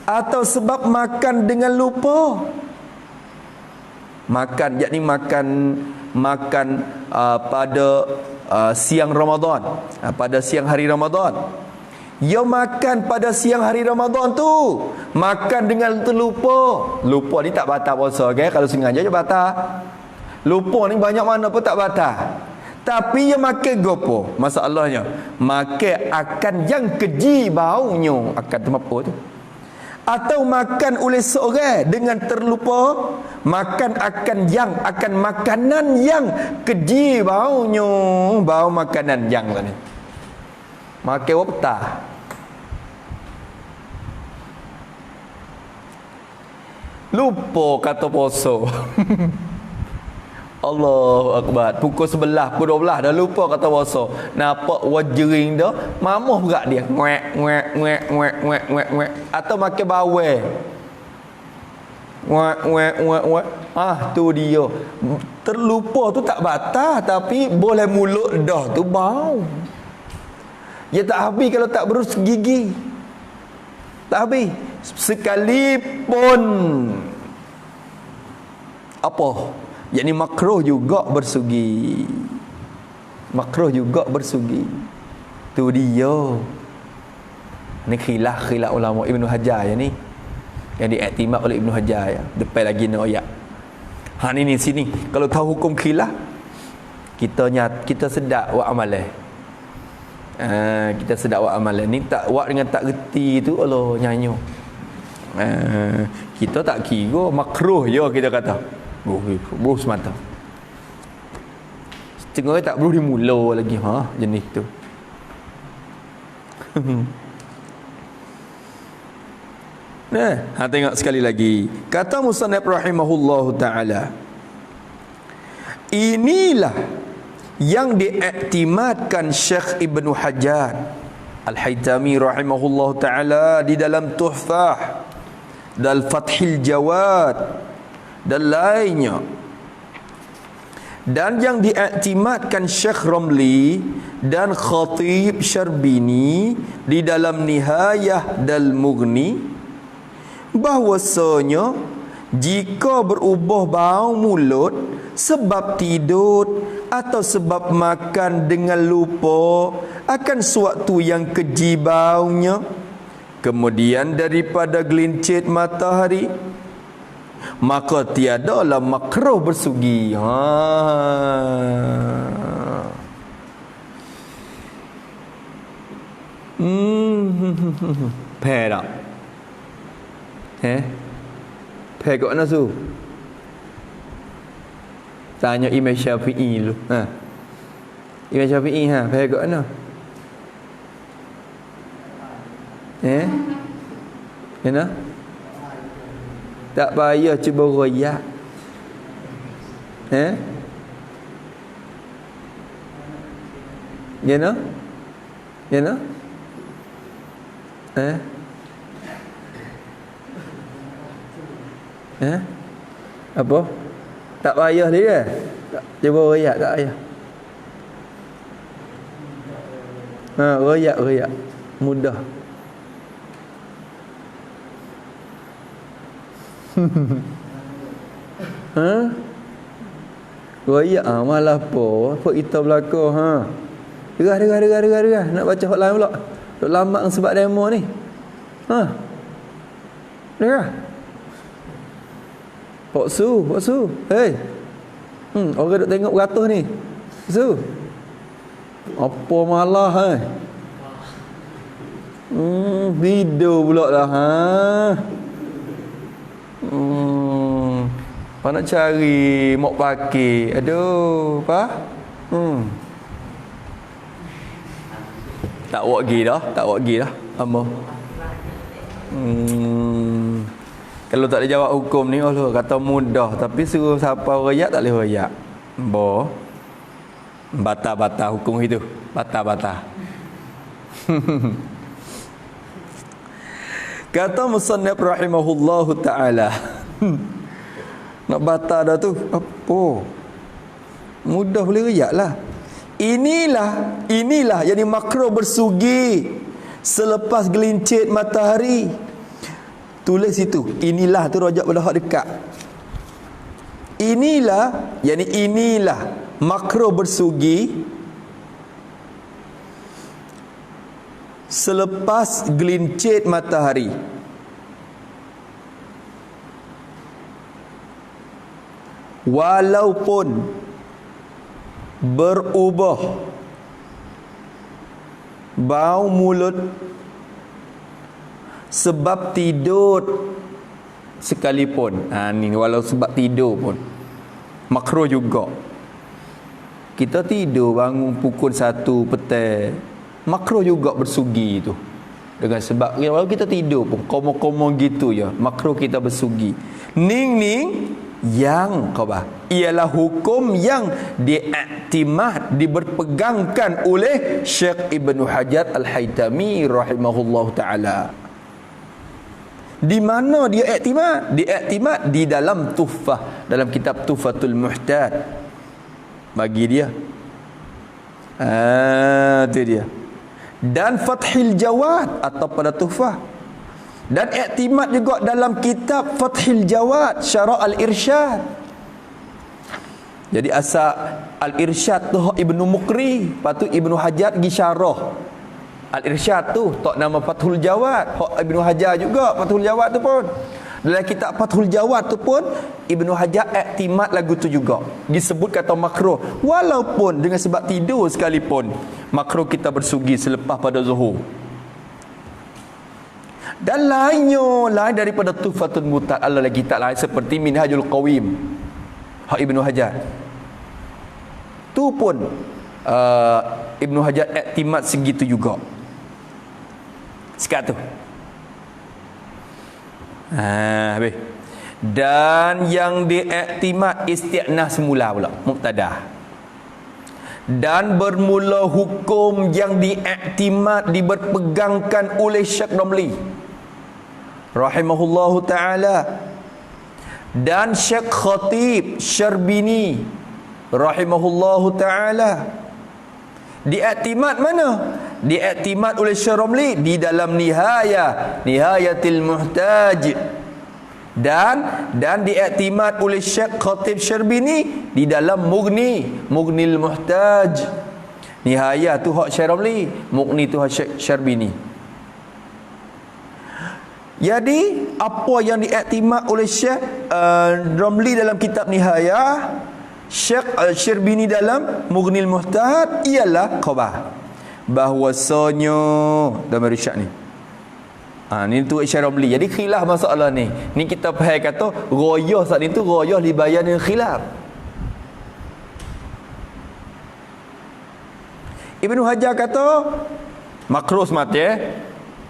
atau sebab makan dengan lupa. Makan, yakni makan pada siang Ramadan, pada siang hari Ramadan. Dia makan pada siang hari Ramadan tu, makan dengan terlupa. Lupa ni tak batal puasa, okay? Kalau sengaja je batal. Lupa ni banyak mana pun tak batal. Tapi dia makan gopo, masalahnya makan akan yang keji baunya, akan apa tu, atau makan oleh seorang dengan terlupa, makan akan makanan yang keji baunya, bau makanan yang tadi. Makan apa? Lupa kata puasa. Allahu Akbar. Pukul 11, pukul 12 dah lupa kata puasa. Nampak wajering dah, mamuh berat dia. Ngek. Atau makan bawang. Ngek. Tu dia. Terlupa tu tak batal, tapi boleh mulut dah tu bau. Dia tak habis kalau tak berus gigi. Tak habis. Sekalipun apa? Yakni makruh juga bersugi. Makruh juga bersugi. Tu dia. Ni khilaf ulama Ibnu Hajar ya ni. Yang diiktimad oleh Ibnu Hajar ya. Depan lagi ni ayat. Ni sini. Kalau tahu hukum khilaf, kita sedap buat amalan. Kita sedap buat amalan. Ni tak buat dengan tak reti tu, Allah nyanyo. Kita tak kira makruh je kita kata. Boh semata. Setengah tak perlu dimula lagi jenis tu. Tengok sekali lagi. Kata musannaf rahimahullahu taala, inilah yang diiktimadkan Syekh Ibnu Hajar Al-Haytami rahimahullahu taala di dalam Tuhfah dan Fathil Jawad dan lainnya, dan yang diiktimadkan Syekh Ramli dan Khatib Syarbini di dalam Nihayah Dal Mughni, bahwasanya jika berubah bau mulut sebab tidur atau sebab makan dengan lupa akan suatu yang keji baunya, kemudian daripada gelincir matahari, maka tiadalah makruh bersugi. Perak. Perak mana tu? Tanya Imam Syafi'i dulu. Imam Syafi'i perak mana? Kena? Tak payah cuba royak. Kena? Kena? Apa? Tak payah dia. Cuba royak tak payah. Royak. Mudah. Royak malah apa kita belakang Derah. Nak baca hot lain pula. Duk lama sebab demo ni. Derah. Pak Su. Hei. Orang duk tengok beratus ni. Su. Apa malah video pula dah Apa nak cari mok pakai. Aduh, apa? Tak buat lagi dah. Apa? Kalau tak ada jawab hukum ni, Allah kata mudah, tapi suruh siapa royak tak boleh royak. Bata hukum itu. Bata. Kata musannif rahimahullahu taala. Nak bata dah tu apa? Mudah boleh royaklah. Inilah yang makruh bersugi selepas gelincit matahari. Tulis itu. Inilah tu rojak pada hak dekat. Inilah makruh bersugi selepas gelincit matahari. Walaupun berubah bau mulut sebab tidur sekalipun. Ni walau sebab tidur pun makruh juga. Kita tidur bangun pukul 1 petang, makruh juga bersugi tu. Dengan sebab walau kita tidur pun komo-komo gitu ya, makruh kita bersugi. Ning yang ialah hukum yang diiktimad, diberpegangkan oleh Syekh Ibnu Hajar Al-Haytami rahimahullahu taala. Di mana dia iktimad? Diiktimad di dalam Tuhfah, dalam kitab Tuhfatul Muhtad. Bagi dia. Itu dia. Dan Fathil Jawad atau pada Tuhfah. Dan iktimad juga dalam kitab Fathil Jawad Syarah Al-Irsyad. Jadi asal Al-Irsyad tu Ibnu Muqri, lepas tu Ibnu Hajar gi syarah Al-Irsyad tu tak nama Fathul Jawad. Hak Ibnu Hajar juga Fathul Jawad tu pun. Dalam kitab Fathul Jawad tu pun Ibnu Hajar iktimad lagu tu juga. Disebut kata makruh walaupun dengan sebab tidur sekalipun. Makruh kita bersugi selepas pada zuhur. Dan lain daripada Tuhfatul Muhtad, Allah lagi kitab lain seperti Minhajul Qawim hak Ibnu Hajar. Tu pun Ibnu Hajar iktimad segitu juga. Sekat tu. Habis. Dan yang diiktimad isti'nah semula pula, mubtadah. Dan bermula hukum yang diiktimad, diberpegangkan oleh Syekh Ramli rahimahullahu ta'ala, dan Syekh Khatib Syarbini rahimahullahu ta'ala. Diiktimad mana? Diiktimad oleh Syekh Ramli di dalam Nihayatil Muhtaj, dan diiktimad oleh Syekh Khatib Syarbini di dalam Mughnil Muhtaj. Nihayah tu hak Syekh Ramli, Mughni tu hak Syekh Syarbini. Jadi apa yang diiktimad oleh Syekh Ramli dalam kitab Nihayah, Syekh Syarbini dalam Mughnil Muhtaj ialah khabar bahwasanya dalam risyad ni. Ni tu Syekh Ramli. Jadi khilaf masalah ni. Ni kita faham kata royah saat ni tu royah dibayan dengan khilaf. Ibnu Hajar kata makruh semata.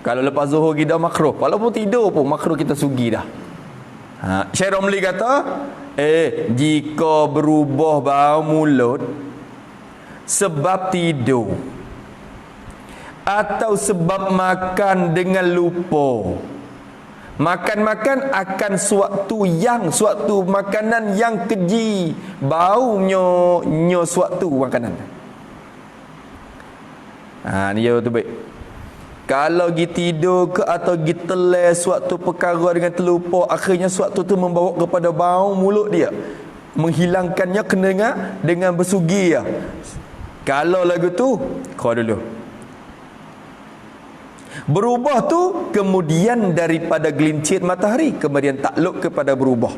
Kalau lepas zuhur kita makruh, walaupun tidur pun makruh kita sugi dah. Syekh Ramli kata jika berubah bau mulut sebab tidur atau sebab makan dengan lupa, Makan-makan akan suatu makanan yang keji, baunya suatu makanan. Ni jauh tu baik. Kalau gi tidur ke atau gi teles suatu perkara dengan terlupa, akhirnya suatu tu membawa kepada bau mulut dia, menghilangkannya kena dengan bersugi ya. Kalau lagu tu kau dulu berubah tu, kemudian daripada gelincir matahari kemudian takluk kepada berubah.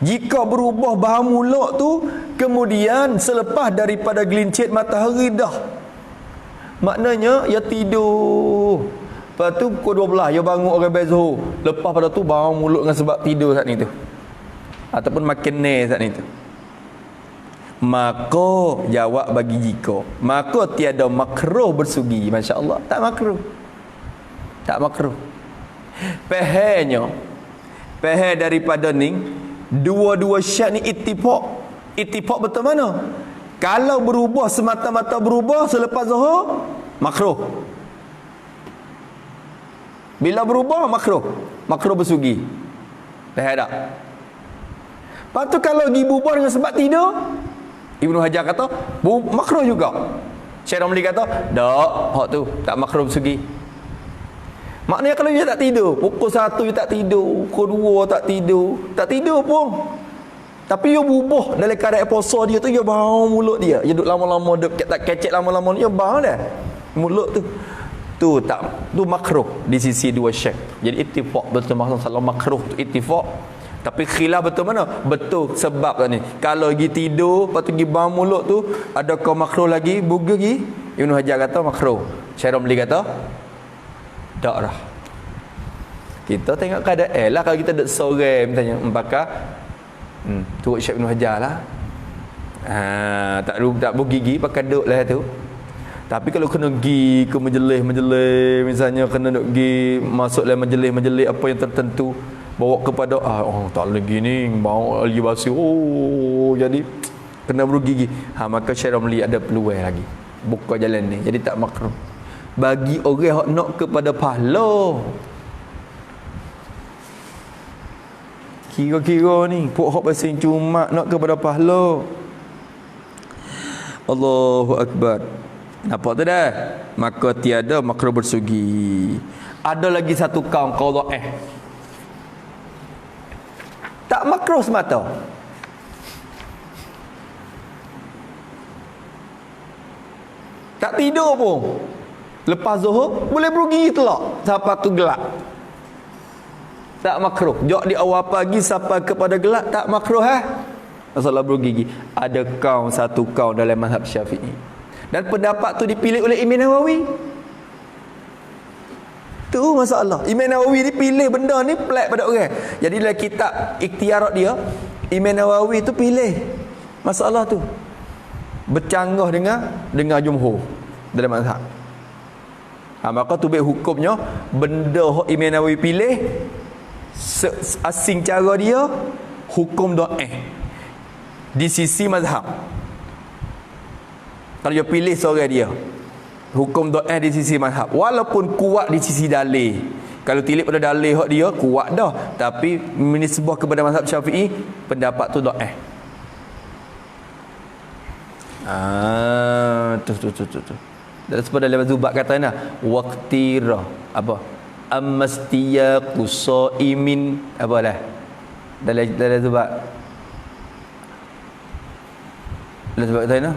Jika berubah bau mulut tu kemudian selepas daripada gelincir matahari dah, maknanya ia tidur. Lepas tu pukul 12 ia bangun orang bezo. Lepas pada tu bau mulut dengan sebab tidur saat ni tu, ataupun makan saat ni tu. Maka jawab bagi jika, maka tiada makruh bersugi. Masya-Allah, tak makruh. Tak makruh. Pehenya daripada ni dua-dua syarat ni ittifaq. Ittifaq betul mana? Kalau berubah semata-mata berubah selepas zuhur, makruh. Bila berubah makruh. Makruh bersugi. Peheh tak? Lepas tu kalau pergi berubah dengan sebab tidur, Ibnu Hajar kata makruh juga. Syekh Ramli kata tak, hak tu tak makruh bersugi. Maknanya kalau dia tak tidur, pukul 1 dia tak tidur, pukul 2 tak tidur pun, tapi dia berubah dalam keadaan puasa dia tu, dia bau mulut dia. Dia duduk lama-lama, duduk tak kecek lama-lama, dia bau dah mulut tu. Tu makruh di sisi dua syekh. Jadi ittifaq betul maksud salah makruh tu ittifaq. Tapi khilaf betul mana? Betul sebab ni. Kalau pergi tidur, lepas tu pergi bau mulut tu, adakah makruh lagi? Buga lagi? Ibnu Hajar kata makruh. Syekh Ramli kata tak lah. Kita tengok keadaan lah. Kalau kita duduk sore misalnya membakar, turut Syekh Ibn Hajar lah, tak bergigi pakai duduk lah tu. Tapi kalau kena pergi ke majlis misalnya, kena duduk pergi masuk dalam majlis apa yang tertentu, bawa kepada tak lagi ni bau lagi basuh, jadi kena bergigi, maka Syekh Ramli ada peluang lagi buka jalan ni. Jadi tak makruh bagi orang yang nak kepada pahala. Kira-kira ni pok hak pasal cuma nak kepada pahala. Allahu Akbar. Nampak tu dah? Maka tiada makruh bersugi. Ada lagi satu kaum dhaif. Tak makruh semata. Tak tidur pun. Lepas zuhur boleh pergi telak sampai ke gelap. Tak makruh. Jok di awal pagi sampai kepada gelap tak makruh masalah bergigi. Ada satu kaum dalam mazhab Syafi'i. Dan pendapat tu dipilih oleh Imam Nawawi. Tu masalah. Imam Nawawi dipilih benda ni pelik pada orang. Jadi dalam kitab ikhtiarat dia, Imam Nawawi tu pilih masalah tu. Bercanggah dengan jumhur dalam mazhab. Maka tu baik hukumnya benda hak Imam Nawawi pilih asing cara dia hukum dhaif di sisi mazhab. Kalau dia pilih seorang dia hukum dhaif di sisi mazhab, walaupun kuat di sisi dalil. Kalau tilik pada dalil hak dia kuat dah, tapi menisbah kepada mazhab Syafi'i pendapat tu dhaif. Tu. Dan sebab dalam Zubat kata waqtira apa? Ammastiya qusaimin apa lah? Dalam Zubat. Dalam Zubat kata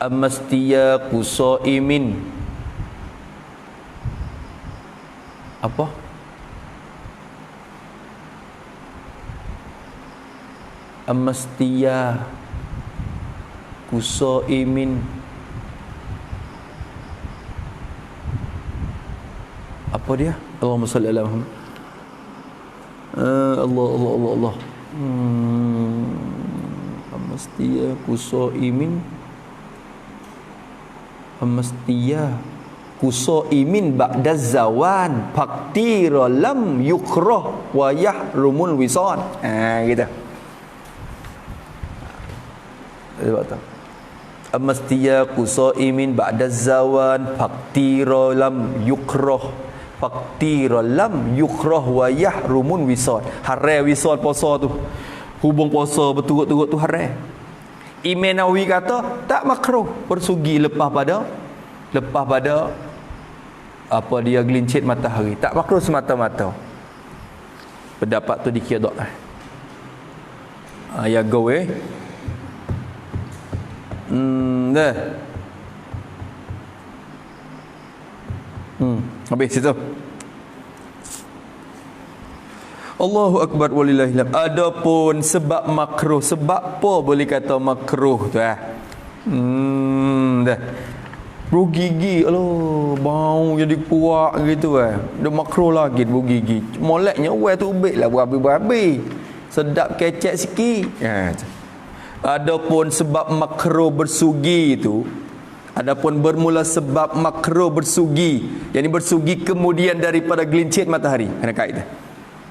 ammastiya qusaimin apa? Ammastiya qusaimin apa dia? Allahumma salli ala Muhammad. Allah. Amastiyah qusaimin. Amastiyah qusaimin ba'da zawan faqtira lam yukrah wa yahrumul wisal. Gitu. Sebab tu. Amastiyah qusaimin ba'da zawan faqtira lam yukrah faqtira lam yukrah wa yahrumun wisal. Haram wisal puasa tu. Hubung puasa berturut-turut tu haram. Imam Nawawi kata tak makruh bersugi lepas pada apa dia gelincit matahari. Tak makruh semata-mata. Pendapat tu dikira doa. Ya go dah. Habis situ. Allahu akbar walillahil hamd. Adapun sebab makruh, sebab apa boleh kata makruh tu dah. Bergigi, bau jadi kuat gitu Dia makruh lagi bergigi. Moleknya tu ubiklah berabi-berabi. Sedap kecek sikit. Adapun sebab makruh bersugi itu, adapun bermula sebab makruh bersugi, yakni bersugi kemudian daripada gelincit matahari. Kena kait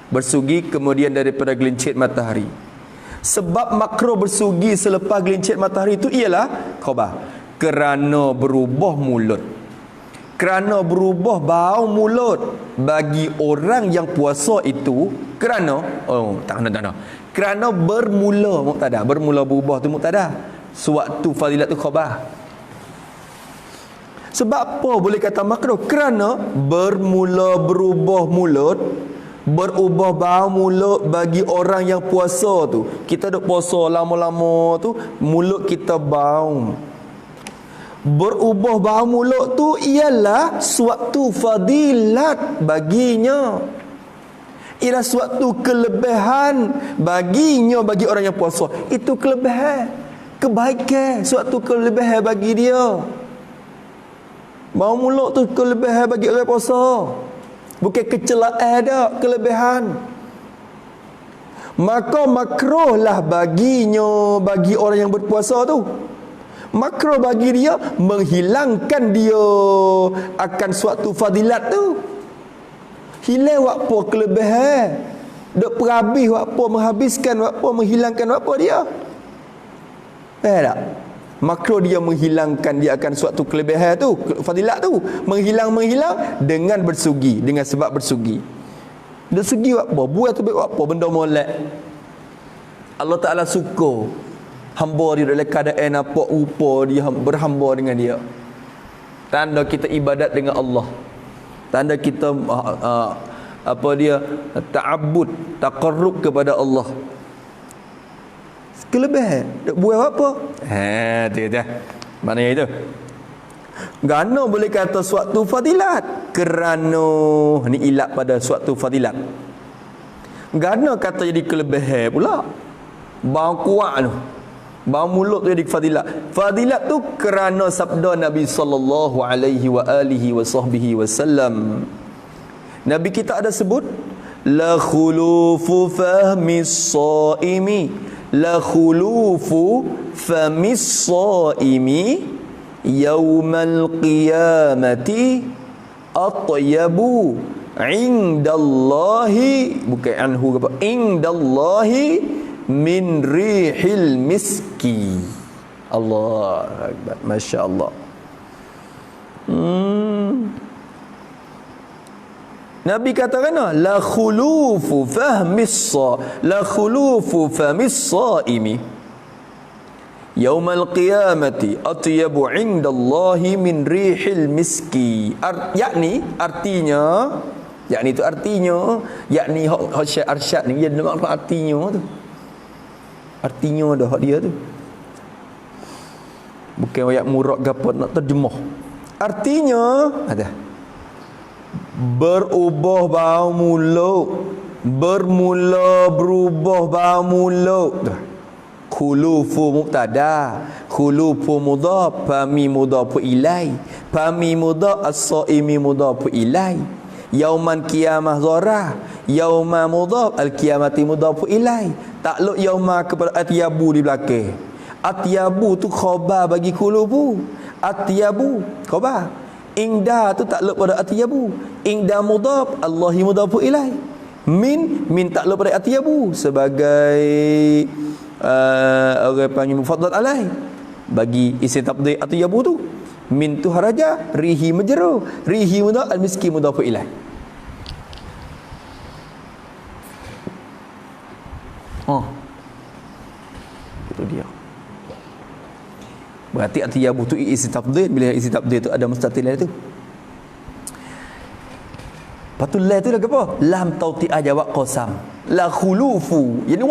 bersugi kemudian daripada gelincit matahari. Sebab makruh bersugi selepas gelincit matahari itu ialah khabar kerana berubah mulut, kerana berubah bau mulut bagi orang yang puasa itu. Kerana tak kena kerana bermula mubtada, bermula berubah tu mubtada, sewaktu fadilat tu khabar. Sebab apa boleh kata makruh? Kerana bermula berubah mulut, berubah bau mulut bagi orang yang puasa tu. Kita duk puasa lama-lama tu, mulut kita bau. Berubah bau mulut tu ialah suatu fadilat baginya. Ialah suatu kelebihan baginya, bagi orang yang puasa. Itu kelebihan, kebaikan, suatu kelebihan bagi dia. Bau mulut tu kelebihan bagi orang puasa. Bukan kecelaan dah, kelebihan. Maka makruhlah baginya, bagi orang yang berpuasa tu. Makruh bagi dia menghilangkan dia akan suatu fadilat tu. Hilang apa kelebihan, duk perhabis apa, menghabiskan apa, menghilangkan apa dia. Tak? Makruh dia menghilangkan dia akan suatu kelebihan tu, fadilat tu. Menghilang dengan bersugi, dengan sebab bersugi. Dia sugi apa? Buat tu apa? Benda molek. Allah Ta'ala suka hamba dia dalam keadaan apa rupa dia berhamba dengan dia. Tanda kita ibadat dengan Allah. Tanda kita ta'abbud, taqarrub kepada Allah. Kelebihan nak buat apa? Tu dah. Maknanya itu. Gana boleh kata suatu fadilat? Kerana ni ilat pada suatu fadilat. Gana kata jadi kelebihan pula. Bau kuat tu, bau mulut tu jadi fadilat. Fadilat tu kerana sabda Nabi sallallahu alaihi wa alihi wa sahbihi wasallam. Nabi kita ada sebut la khulufu fahmis shaimi, la khulufu famis shaimi yaumal qiyamati atyabu indallahi, bukan anhu apa, indallahi min rihil miski. Allah akbar, masya-Allah. Nabi katakan la khulufu fahmis la khulufu famis saimi yaumal qiyamati atyabu indallahi min rihil miski. Yakni artinya, yakni itu artinya, yakni Syekh Arsyad ni dia nak artinya tu. Artinya dah dia tu. Bukan ayat murad gapo nak terjemah. Artinya ada berubah bau mulut, bermula berubah bau mulut. Khulufu mubtada, khulufu mudhaf, fami mudhaf ilai, fami mudhaf, as-saimi mudhaf ilai. Yauman qiyamah zarah, yauma mudhaf, al-qiyamati mudhaf ilai. Takluk yauma kepada atyabu di belakang. Atyabu tu khabar bagi khulufu. Atyabu khabar. Ingda tu takluk pada atyabu. Ingda mudhaf, Allahi mudhaf ilai. Min takluk pada atyabu sebagai orang panggil mufaddal alai. Bagi isim tafdhil atyabu tu. Min tu haraja, rihi majrur, rihi mudhaf, al-miski mudhaf ilai. Itu dia. Berarti athiyabu tu isi tafdhil. Bila isi tafdhil tu ada mustatil tu. Patul la tu lagi apa? Lam tauti'ah jawab qasam. La khulufu. Yani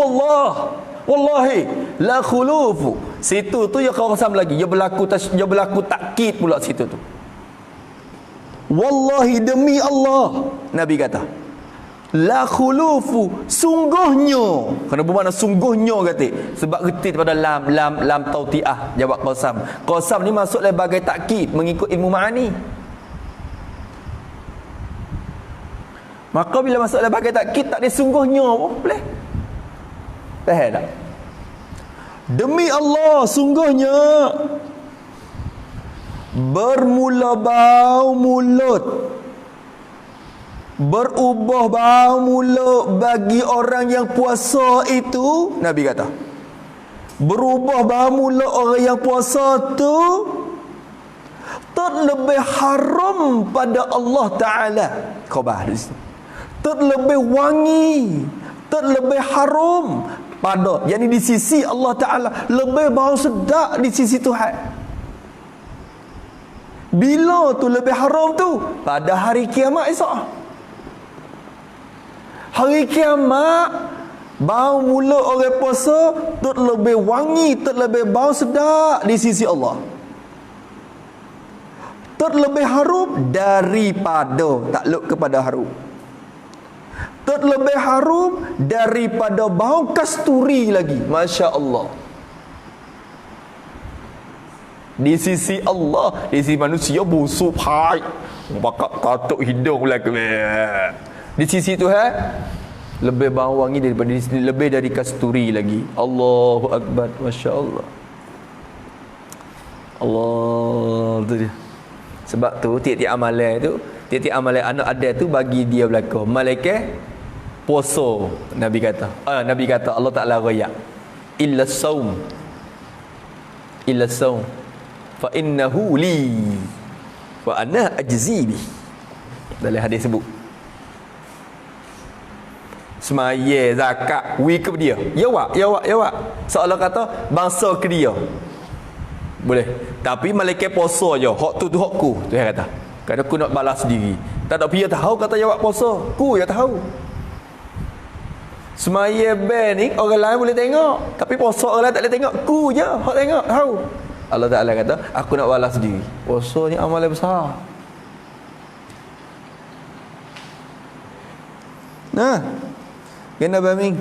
wallahi la khulufu. Situ tu ya qasam lagi. Dia berlaku takkid pula situ tu. Wallahi demi Allah. Nabi kata. La khulufu, sungguhnya. Kena bermakna sungguhnya kata. Sebab reti pada lam tauti'ah jawab qasam. Qasam ni masuk sebagai takkid mengikut ilmu ma'ani. Maka bila masuk sebagai takkid tak ada sungguhnya pun boleh. Faham tak? Demi Allah sungguhnya bermula bau mulut, berubah bau mulut bagi orang yang puasa itu, Nabi kata berubah bau mulut orang yang puasa tu terlebih haram pada Allah Ta'ala. Khabar di sini terlebih wangi, terlebih haram pada, yakni di sisi Allah Ta'ala, lebih bau sedap di sisi Tuhan. Bila tu lebih haram tu? Pada hari kiamat esok. Hari kiamat bau mulut orang puasa terlebih wangi, terlebih bau sedap di sisi Allah, terlebih harum daripada, takluk kepada harum, terlebih harum daripada bau kasturi lagi. Masya Allah. Di sisi Allah, di sisi manusia busuk hai, bakak katuk hidung pula ke. Di sisi Tuhan lebih bau wangi daripada di sini, lebih dari kasturi lagi. Allahu Akbar. Masya Allah. Allah tu dia. Sebab tu tiap-tiap amalan tu, tiap-tiap amalan anak ada tu bagi dia berlaku. Malaikat puasa, Nabi kata. Nabi kata Allah Ta'ala raya. Illa saum. Illa saum. Fa innahu li wa ana ajzi bi. Dalam hadis sebut. Semaya, zakat, wi ke dia. Ya wak. Seolah kata bangsa ke dia. Boleh. Tapi malaikat puasa je. Hak tu hak ku. Tu dia kata. Kata aku nak balas sendiri. Tak ada pihak tahu kata jawab puasa. Ku yang tahu. Semaya ben ni orang lain boleh tengok. Tapi puasa orang lain tak boleh tengok. Ku je hak tengok, tahu. Allah Ta'ala kata, aku nak balas sendiri. Puasa ni amalan besar. Nah. Kena baming.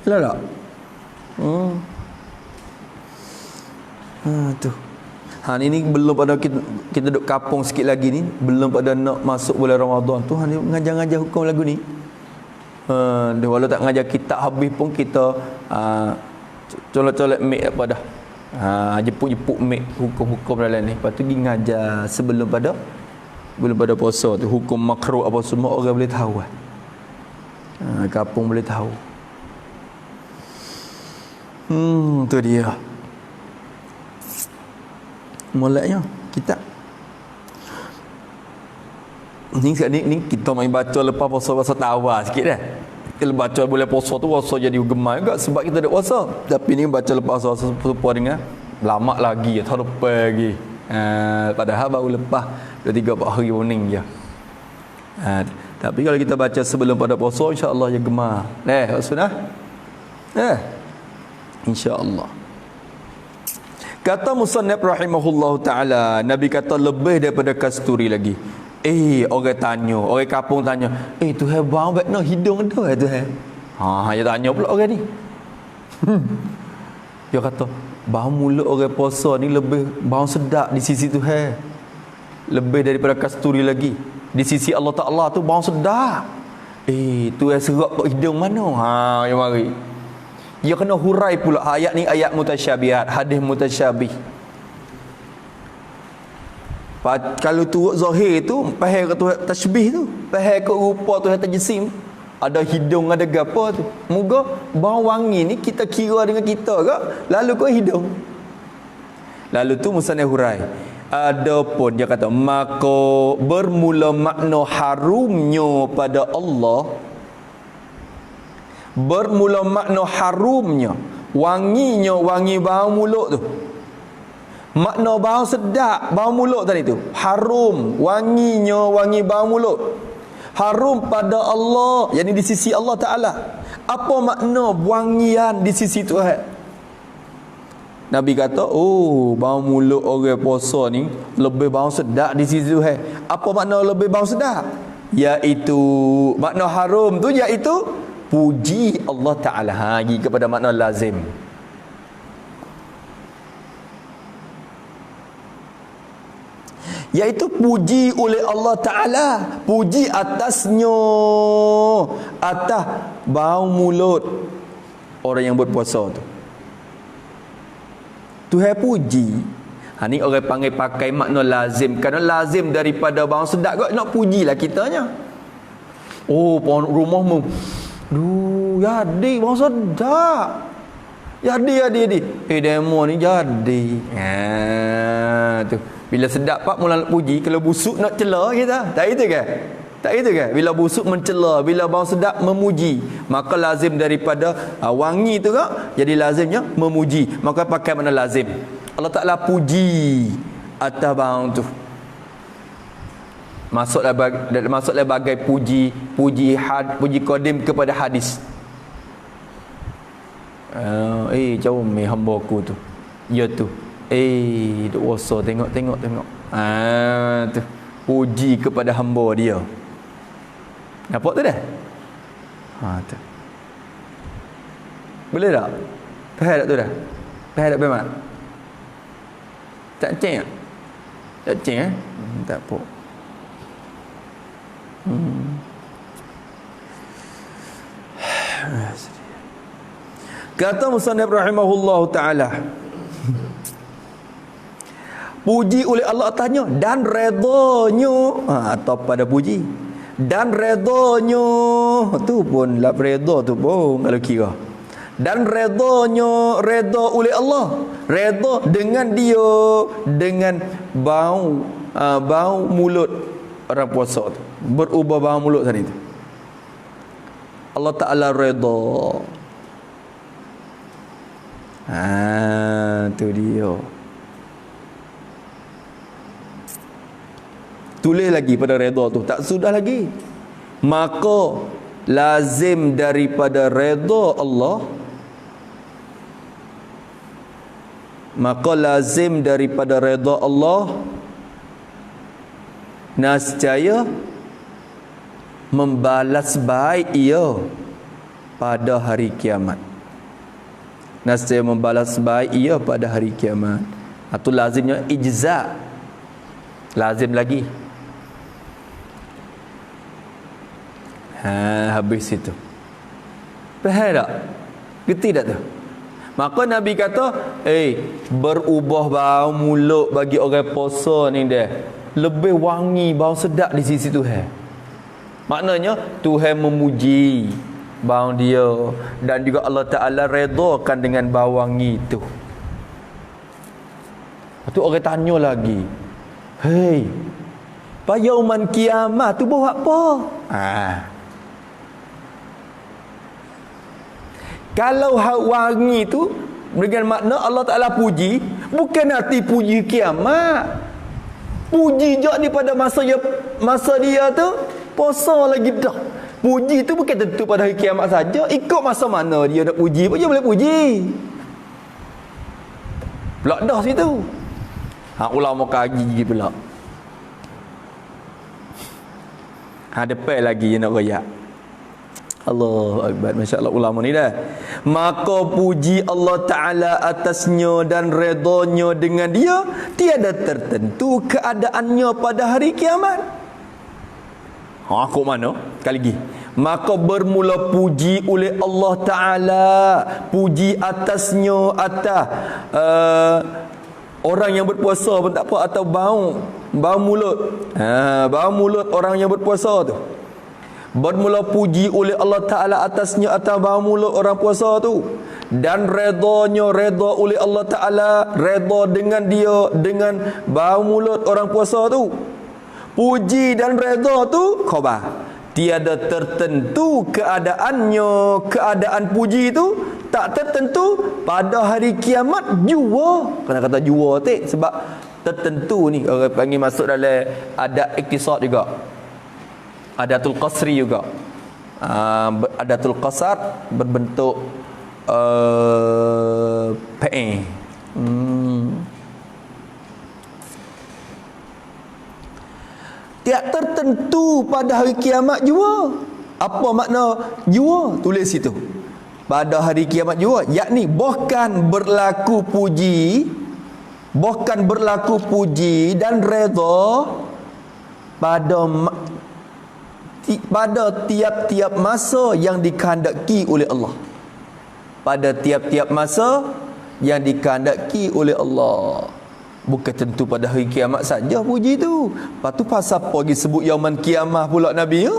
Betul tak? Tu. Ni belum pada kita duduk kapung sikit lagi ni, belum pada nak masuk bulan Ramadan. Tuhan dia ngajar-ngajar hukum lagu ni. Dia walau tak ngajar kitab habis pun kita colok-colok mic apa dah. Jepuk-jepuk mic hukum-hukum dalam ni. Lepas tu pergi ngajar sebelum pada puasa tu, hukum makruh apa semua orang boleh tahu lah. Kapung boleh tahu. Tu dia. Mulanya kitab ni kita main baca lepas puasa tawar sikit dah. Kita baca boleh puasa tu puasa jadi gemar juga sebab kita ada puasa. Tapi ni baca lepas puasa serupa dengan lama lagi, tahun depan lagi. Padahal baru lepas 2-3 hari morning je. Tapi kalau kita baca sebelum pada puasa, insya-Allah dia gemar. Maksudnya? Insya-Allah. Kata musannaf rahimahullah taala, Nabi kata lebih daripada kasturi lagi. Orang tanya, orang kampung tanya, Tuhan bau bet no hidung tu Tuhan. Dia tanya pula orang ni. Dia kata, bau mulut orang puasa ni lebih bau sedap di sisi Tuhan. Lebih daripada kasturi lagi. Di sisi Allah Ta'ala tu bau sedap. Tuhan serap kat hidung mana? Yang mari. Dia kena hurai pula ayat ni, ayat mutasyabihat, hadis mutasyabih. Kalau turut zahir tu faham ke Tuhan tasbih tu, faham ke rupa Tuhan tajsim, ada hidung ada gapo tu. Moga bau wangi ni kita kira dengan kita ke lalu ke hidung. Lalu tu musannaf hurai. Adapun dia kata maka bermula makna harumnya pada Allah Bermula makna harumnya, wanginya, wangi bau mulut tu. Makna bau sedap, bau mulut tadi tu. Harum, wanginya, wangi bau mulut. Harum pada Allah, yakni di sisi Allah Ta'ala. Apa makna wangian di sisi Tuhan? Nabi kata, oh, bau mulut orang puasa ni lebih bau sedap di sisi Tuhan. Apa makna lebih bau sedap? Iaitu, makna harum tu iaitu puji Allah Ta'ala. Pergi kepada makna lazim. Iaitu puji oleh Allah Ta'ala, puji atasnya, atas bau mulut orang yang berpuasa tu. Tuhan puji. Ni orang panggil pakai makna lazim. Kerana lazim daripada bau sedap kot, nak pujilah kitanya. Oh, rumahmu, duh, jadi bau sedap. Jadi. Demo ni jadi. Tu. Bila sedap pak mula nak puji, kalau busuk nak cela kita. Tak itu ke? Tak itu ke? Bila busuk mencela, bila bau sedap memuji. Maka lazim daripada wangi tu kak, jadi lazimnya memuji. Maka pakai makna lazim. Allah Ta'ala puji atas bau tu. Masuklah bagai puji qadim kepada hadis. Jauh me hamba aku tu. Ya tu. Duk wasa tengok. Tu. Puji kepada hamba dia. Nampak tu dah? Tu. Boleh tak? Faham tak tu dah? Faham tak Pemat? Tak ceng tak? Tak ceng tak apa. Kata Musannif rahimahullah ta'ala, puji oleh Allah atasnya dan redanya, atau pada puji dan redanya tu pun lah, reda tu pun kalau kira, dan redanya, reda oleh Allah, reda dengan dia, dengan bau mulut orang puasa tu, berubah bau mulut tadi tu. Allah Ta'ala reda. Tu dia. Tulis lagi pada reda tu, tak sudah lagi. Maka lazim daripada reda Allah, maka lazim daripada reda Allah nascaya membalas baik ia pada hari kiamat. Nascaya membalas baik ia pada hari kiamat. Itu lazimnya ijza. Lazim lagi. Habis itu. Faham tak? Gerti tak tu? Maka Nabi kata, berubah bau mulut bagi orang puasa ni dia, lebih wangi, bau sedap di sisi Tuhan. Maknanya Tuhan memuji bau dia, dan juga Allah Ta'ala redakan dengan bau wangi itu. Lepas tu orang tanya lagi, pada yauman kiamat tu bau apa? Kalau wangi tu dengan makna Allah Ta'ala puji, bukan arti puji kiamat. Puji je ni pada masa dia tu puasa lagi dah. Puji tu bukan tentu pada hari kiamat saja. Ikut masa mana dia nak puji pun dia boleh puji. Pula dah situ. Ulama kaji pula. Depan lagi dia nak royak. Allahu Akbar. Masya Allah ulama ni dah. Maka puji Allah Ta'ala atasnya dan redanya dengan dia, tiada tertentu keadaannya pada hari kiamat. Kok mana? Sekali lagi. Maka bermula puji oleh Allah Ta'ala, puji atasnya, atas orang yang berpuasa pun tak apa, atau bau mulut. Bau mulut orang yang berpuasa tu. Bermula puji oleh Allah Ta'ala atasnya, atas bau mulut orang puasa tu, dan redanya, reda oleh Allah Ta'ala, reda dengan dia, dengan bau mulut orang puasa tu. Puji dan reda tu khabar, tiada tertentu keadaannya. Keadaan puji itu tak tertentu pada hari kiamat jua. Kena kata jua tu sebab tertentu ni orang panggil masuk dalam adat iktisad juga, adatul qasri juga. Adatul qasar berbentuk PE. Tiap tertentu pada hari kiamat jua. Apa makna jua? Tulis situ. Pada hari kiamat jua, yakni bukan berlaku puji dan redha pada tiap-tiap masa yang dikehendaki oleh Allah. Pada tiap-tiap masa yang dikehendaki oleh Allah. Bukan tentu pada hari kiamat saja puji tu. Lepas tu pasal apa lagi sebut yaumal kiamah pula Nabi ya?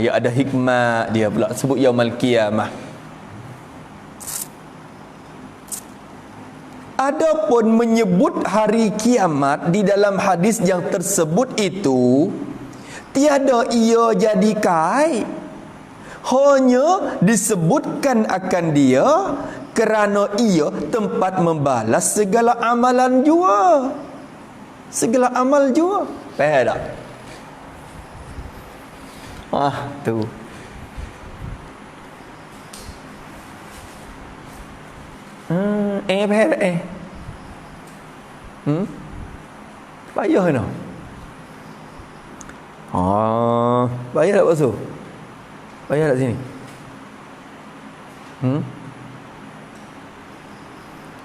Ya ada hikmat dia pula sebut yaumal kiamah. Adapun menyebut hari kiamat di dalam hadis yang tersebut itu tiada ia jadi kait. Hanya disebutkan akan dia kerana ia tempat membalas segala amalan jua. Segala amal jua. Faham tak? Tu. Faham tak? Payah no? Payah tak basuh? Payah tak sini?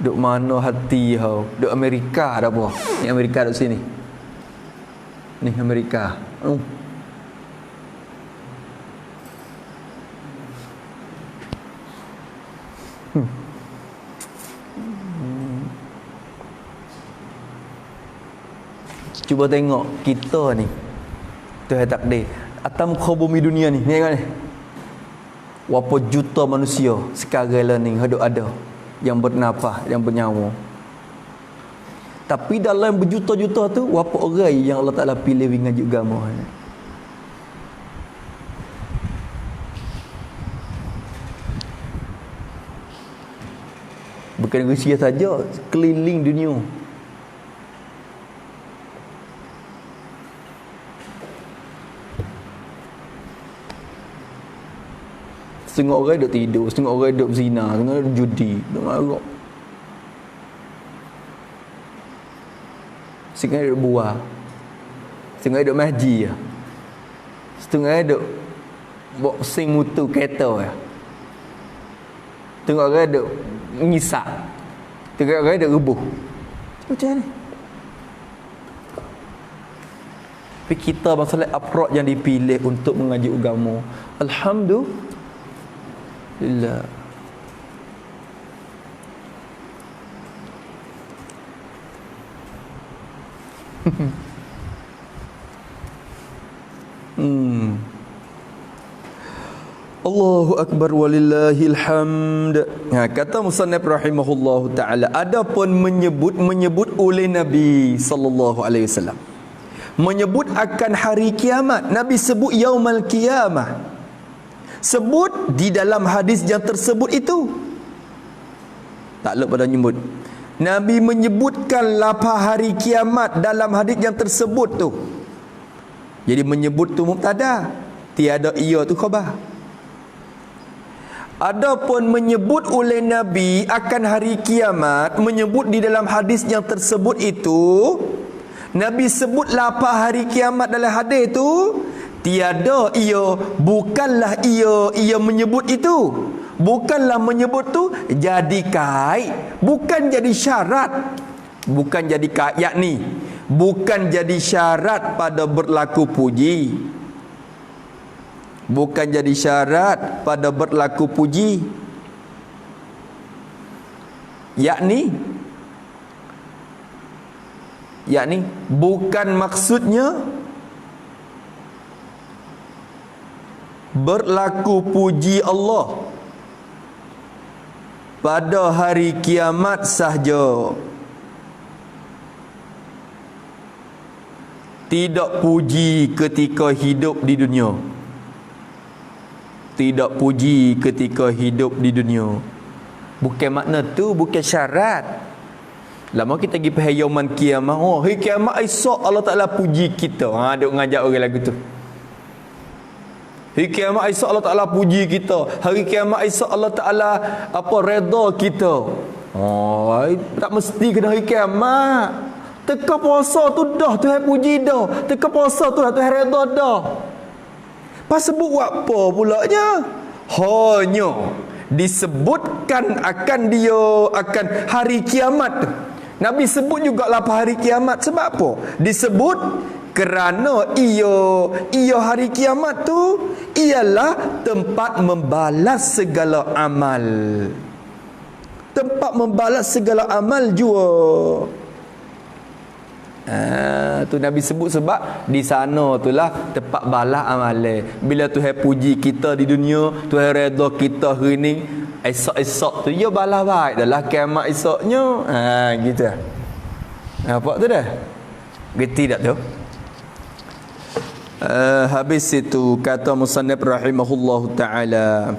Duk mana hati kau? Duk Amerika dah apa? Ni Amerika duk sini. Ni Amerika. Cuba tengok kita ni. Tuhan takdir. Atas muka bumi dunia ni. Ni tengok ni. Berapa juta manusia sekarang lah ni ada yang bernafas, yang bernyawa. Tapi dalam berjuta-juta tu berapa orang yang Allah Ta'ala pilih mengajuk agama ni? Bukan Rusia saja, keliling dunia. Setengah orang duduk tidur, setengah orang duduk zina, setengah orang duduk judi, duduk marah. Setengah duduk buah, setengah duduk mahji ya. Setengah duduk boxing mutu kereta ya. Setengah orang duduk mengisak, setengah orang duduk rebuh. Macam ni. Tapi kita masalah approach yang dipilih untuk mengaji agama. Alhamdulillah. Allahu Akbar walillahil hamd. Kata musannif rahimahullahu taala, adapun menyebut oleh Nabi sallallahu alaihi wasallam, menyebut akan hari kiamat, Nabi sebut yaumal kiamah, sebut di dalam hadis yang tersebut itu. Tak lupa pada nyebut. Nabi menyebutkan lapar hari kiamat dalam hadis yang tersebut tu. Jadi menyebut tu mubtada, tiada ia tu khabar. Adapun menyebut oleh Nabi akan hari kiamat, menyebut di dalam hadis yang tersebut itu, Nabi sebut lapar hari kiamat dalam hadis itu, tiada ia, bukanlah ia menyebut itu. Bukanlah menyebut tu jadi kait, bukan jadi syarat. Bukan jadi kait, yakni bukan jadi syarat pada berlaku puji. Bukan jadi syarat pada berlaku puji. Yakni bukan maksudnya berlaku puji Allah pada hari kiamat sahaja. Tidak puji ketika hidup di dunia. tidak puji ketika hidup di dunia. Bukan makna tu, bukan syarat. Lama kita pergi pada yaumul kiamah, oh hari kiamat esok Allah Taala puji kita. Duk ngajak orang lagu tu. Hari kiamat esok Allah Taala puji kita. Hari kiamat esok Allah Taala redha kita. Tak mesti kena hari kiamat. Teka puasa tu dah Tuhan puji dah. Teka puasa tu dah Tuhan redha dah. Pas sebut buat apa pulanya? Hanya disebutkan akan hari kiamat. Nabi sebut juga lah hari kiamat. Sebab apa? Disebut kerana ia hari kiamat tu ialah tempat membalas segala amal. Tempat membalas segala amal jua. Tu Nabi sebut sebab di sana itulah tempat balas amalan. Bila Tuhan puji kita di dunia, Tuhan redha kita hari ni, esok-esok tu dia balas baik dalam kiamat esoknya. Gitu. Nampak tu dah? Gerti tak tu? Habis itu kata musannif rahimahullahu taala,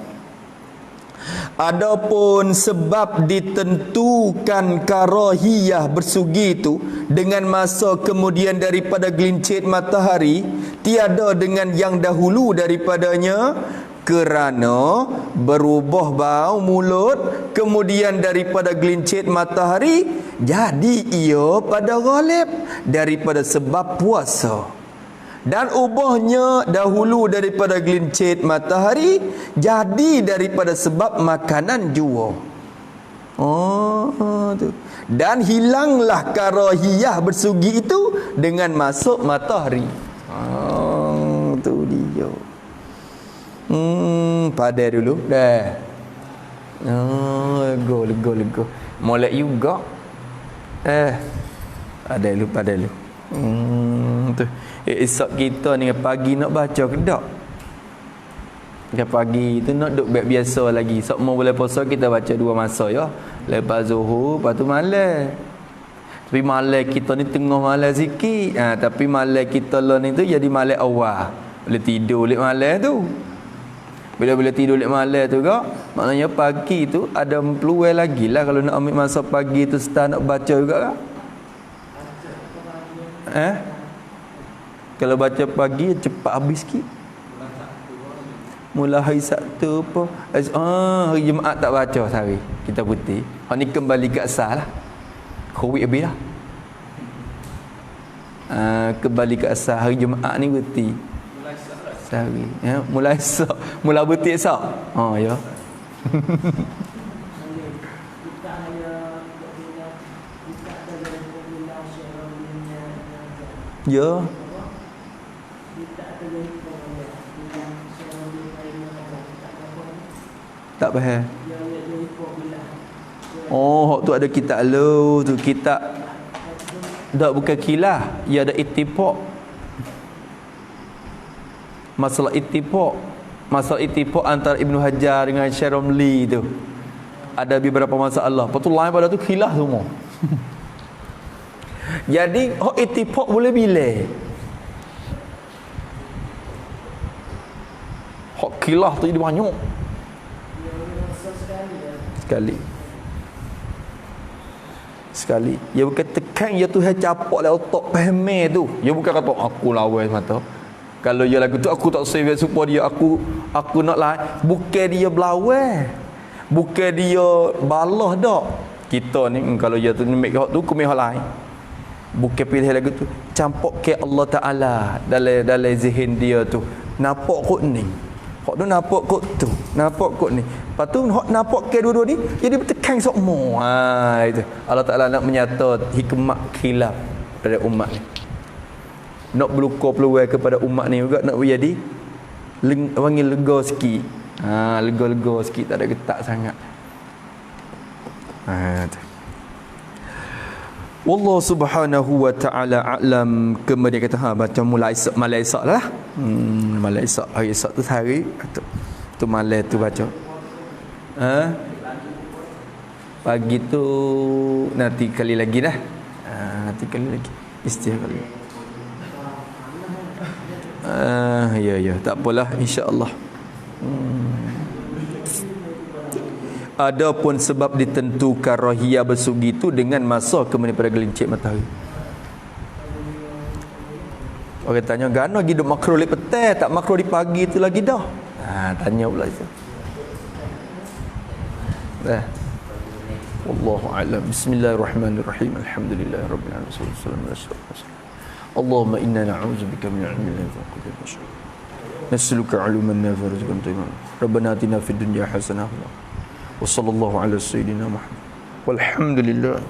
adapun sebab ditentukan karahiyah bersugi itu dengan masa kemudian daripada gelincir matahari, tiada dengan yang dahulu daripadanya, kerana berubah bau mulut kemudian daripada gelincir matahari, jadi ia pada ghalib daripada sebab puasa. Dan ubahnya dahulu daripada gelincir matahari jadi daripada sebab makanan jua. Tu. Dan hilanglah karahiyah bersugi itu dengan masuk matahari. Tu dia. Padai dulu dah. Lego. Molek juga. Padai dulu. Tu. Esok kita ni pagi nak baca ke tak? Pagi tu nak duduk biasa lagi. Esok mau boleh puasa kita baca 2 masa ya. Lepas zuhur, lepas tu malam. Tapi malam kita ni tengah malam sikit. Tapi malam kita lah ni tu jadi malam awal. Boleh tidur lek malam tu. Bila boleh tidur lek malam tu kak, maknanya pagi tu ada peluang lagi lah kalau nak ambil masa pagi tu start nak baca juga kak. Kalau baca pagi cepat habis sikit. Mula hari Sabtu apa? Hari Jumaat tak baca sehari. Kita putih. Hak ni kembali ke asal lah. Covid habis lah. Kembali ke asal hari Jumaat ni putih. Sehari. Mulai esok. Mula putih esok. Ya. Ya. Tak faham. Hak tu ada kitab lu tu, kitab tak bukan kilah, ia ada ittifaq. Masalah ittifaq antara Ibnu Hajar dengan Syaromli tu. Ada beberapa masalah. Lepas tu lain pada tu kilah semua. Jadi hak ittifaq boleh bila? Hak kilah tu jadi banyak. Sekali. Dia bukan tekan dia tu capak lah otak paham tu. Dia bukan kata aku lawan semata. Kalau dia lagu tu aku tak save supaya dia aku nak lawan. Bukan dia berlawan. Bukan dia balah dak. Kita ni kalau dia tu make hak tu kumih hak lain. Bukan pilih lagu tu. Campak ke Allah Taala dalam zihin dia tu. Nampak kot ni. Hak tu nampak kot tu. Nampak kot ni. Lepas tu hak nampak ke dua-dua ni jadi bertekan semua. Itu. Allah Taala nak menyata hikmat khilaf pada umat ni. Nak berluka peluang kepada umat ni juga nak jadi panggil lega sikit. Lega-lega sikit, tak ada getak sangat. Tu. Wallahu subhanahu wa ta'ala a'lam. Kemudian kata baca mulai malam esok lah. Malam esok, hari esok tu hari tu malam tu baca. Pagi tu nanti kali lagi dah. Nanti kali lagi. Istilah kali. Ya tak apalah, insya-Allah. Adapun sebab ditentukan rahiyah bersugi itu dengan masa kemudian pada gelincir matahari. Orang tanya, gana hidup makruh di petang, tak makruh di pagi tu lagi dah. Tanya pula itu. Wallahu a'lam. Bismillahirrahmanirrahim. Alhamdulillahirabbil alamin. Wassalatu wassalamu ala rasulillah. Allahumma inna na'udzubika min 'ilmin la yanfa'u wa shay'in. Nas'aluka 'ilman nafi'an wa rizqan tayyiban. Rabbana atina fid dunya hasanah wa sallallahu ala sayyidina Muhammad. Walhamdulillah.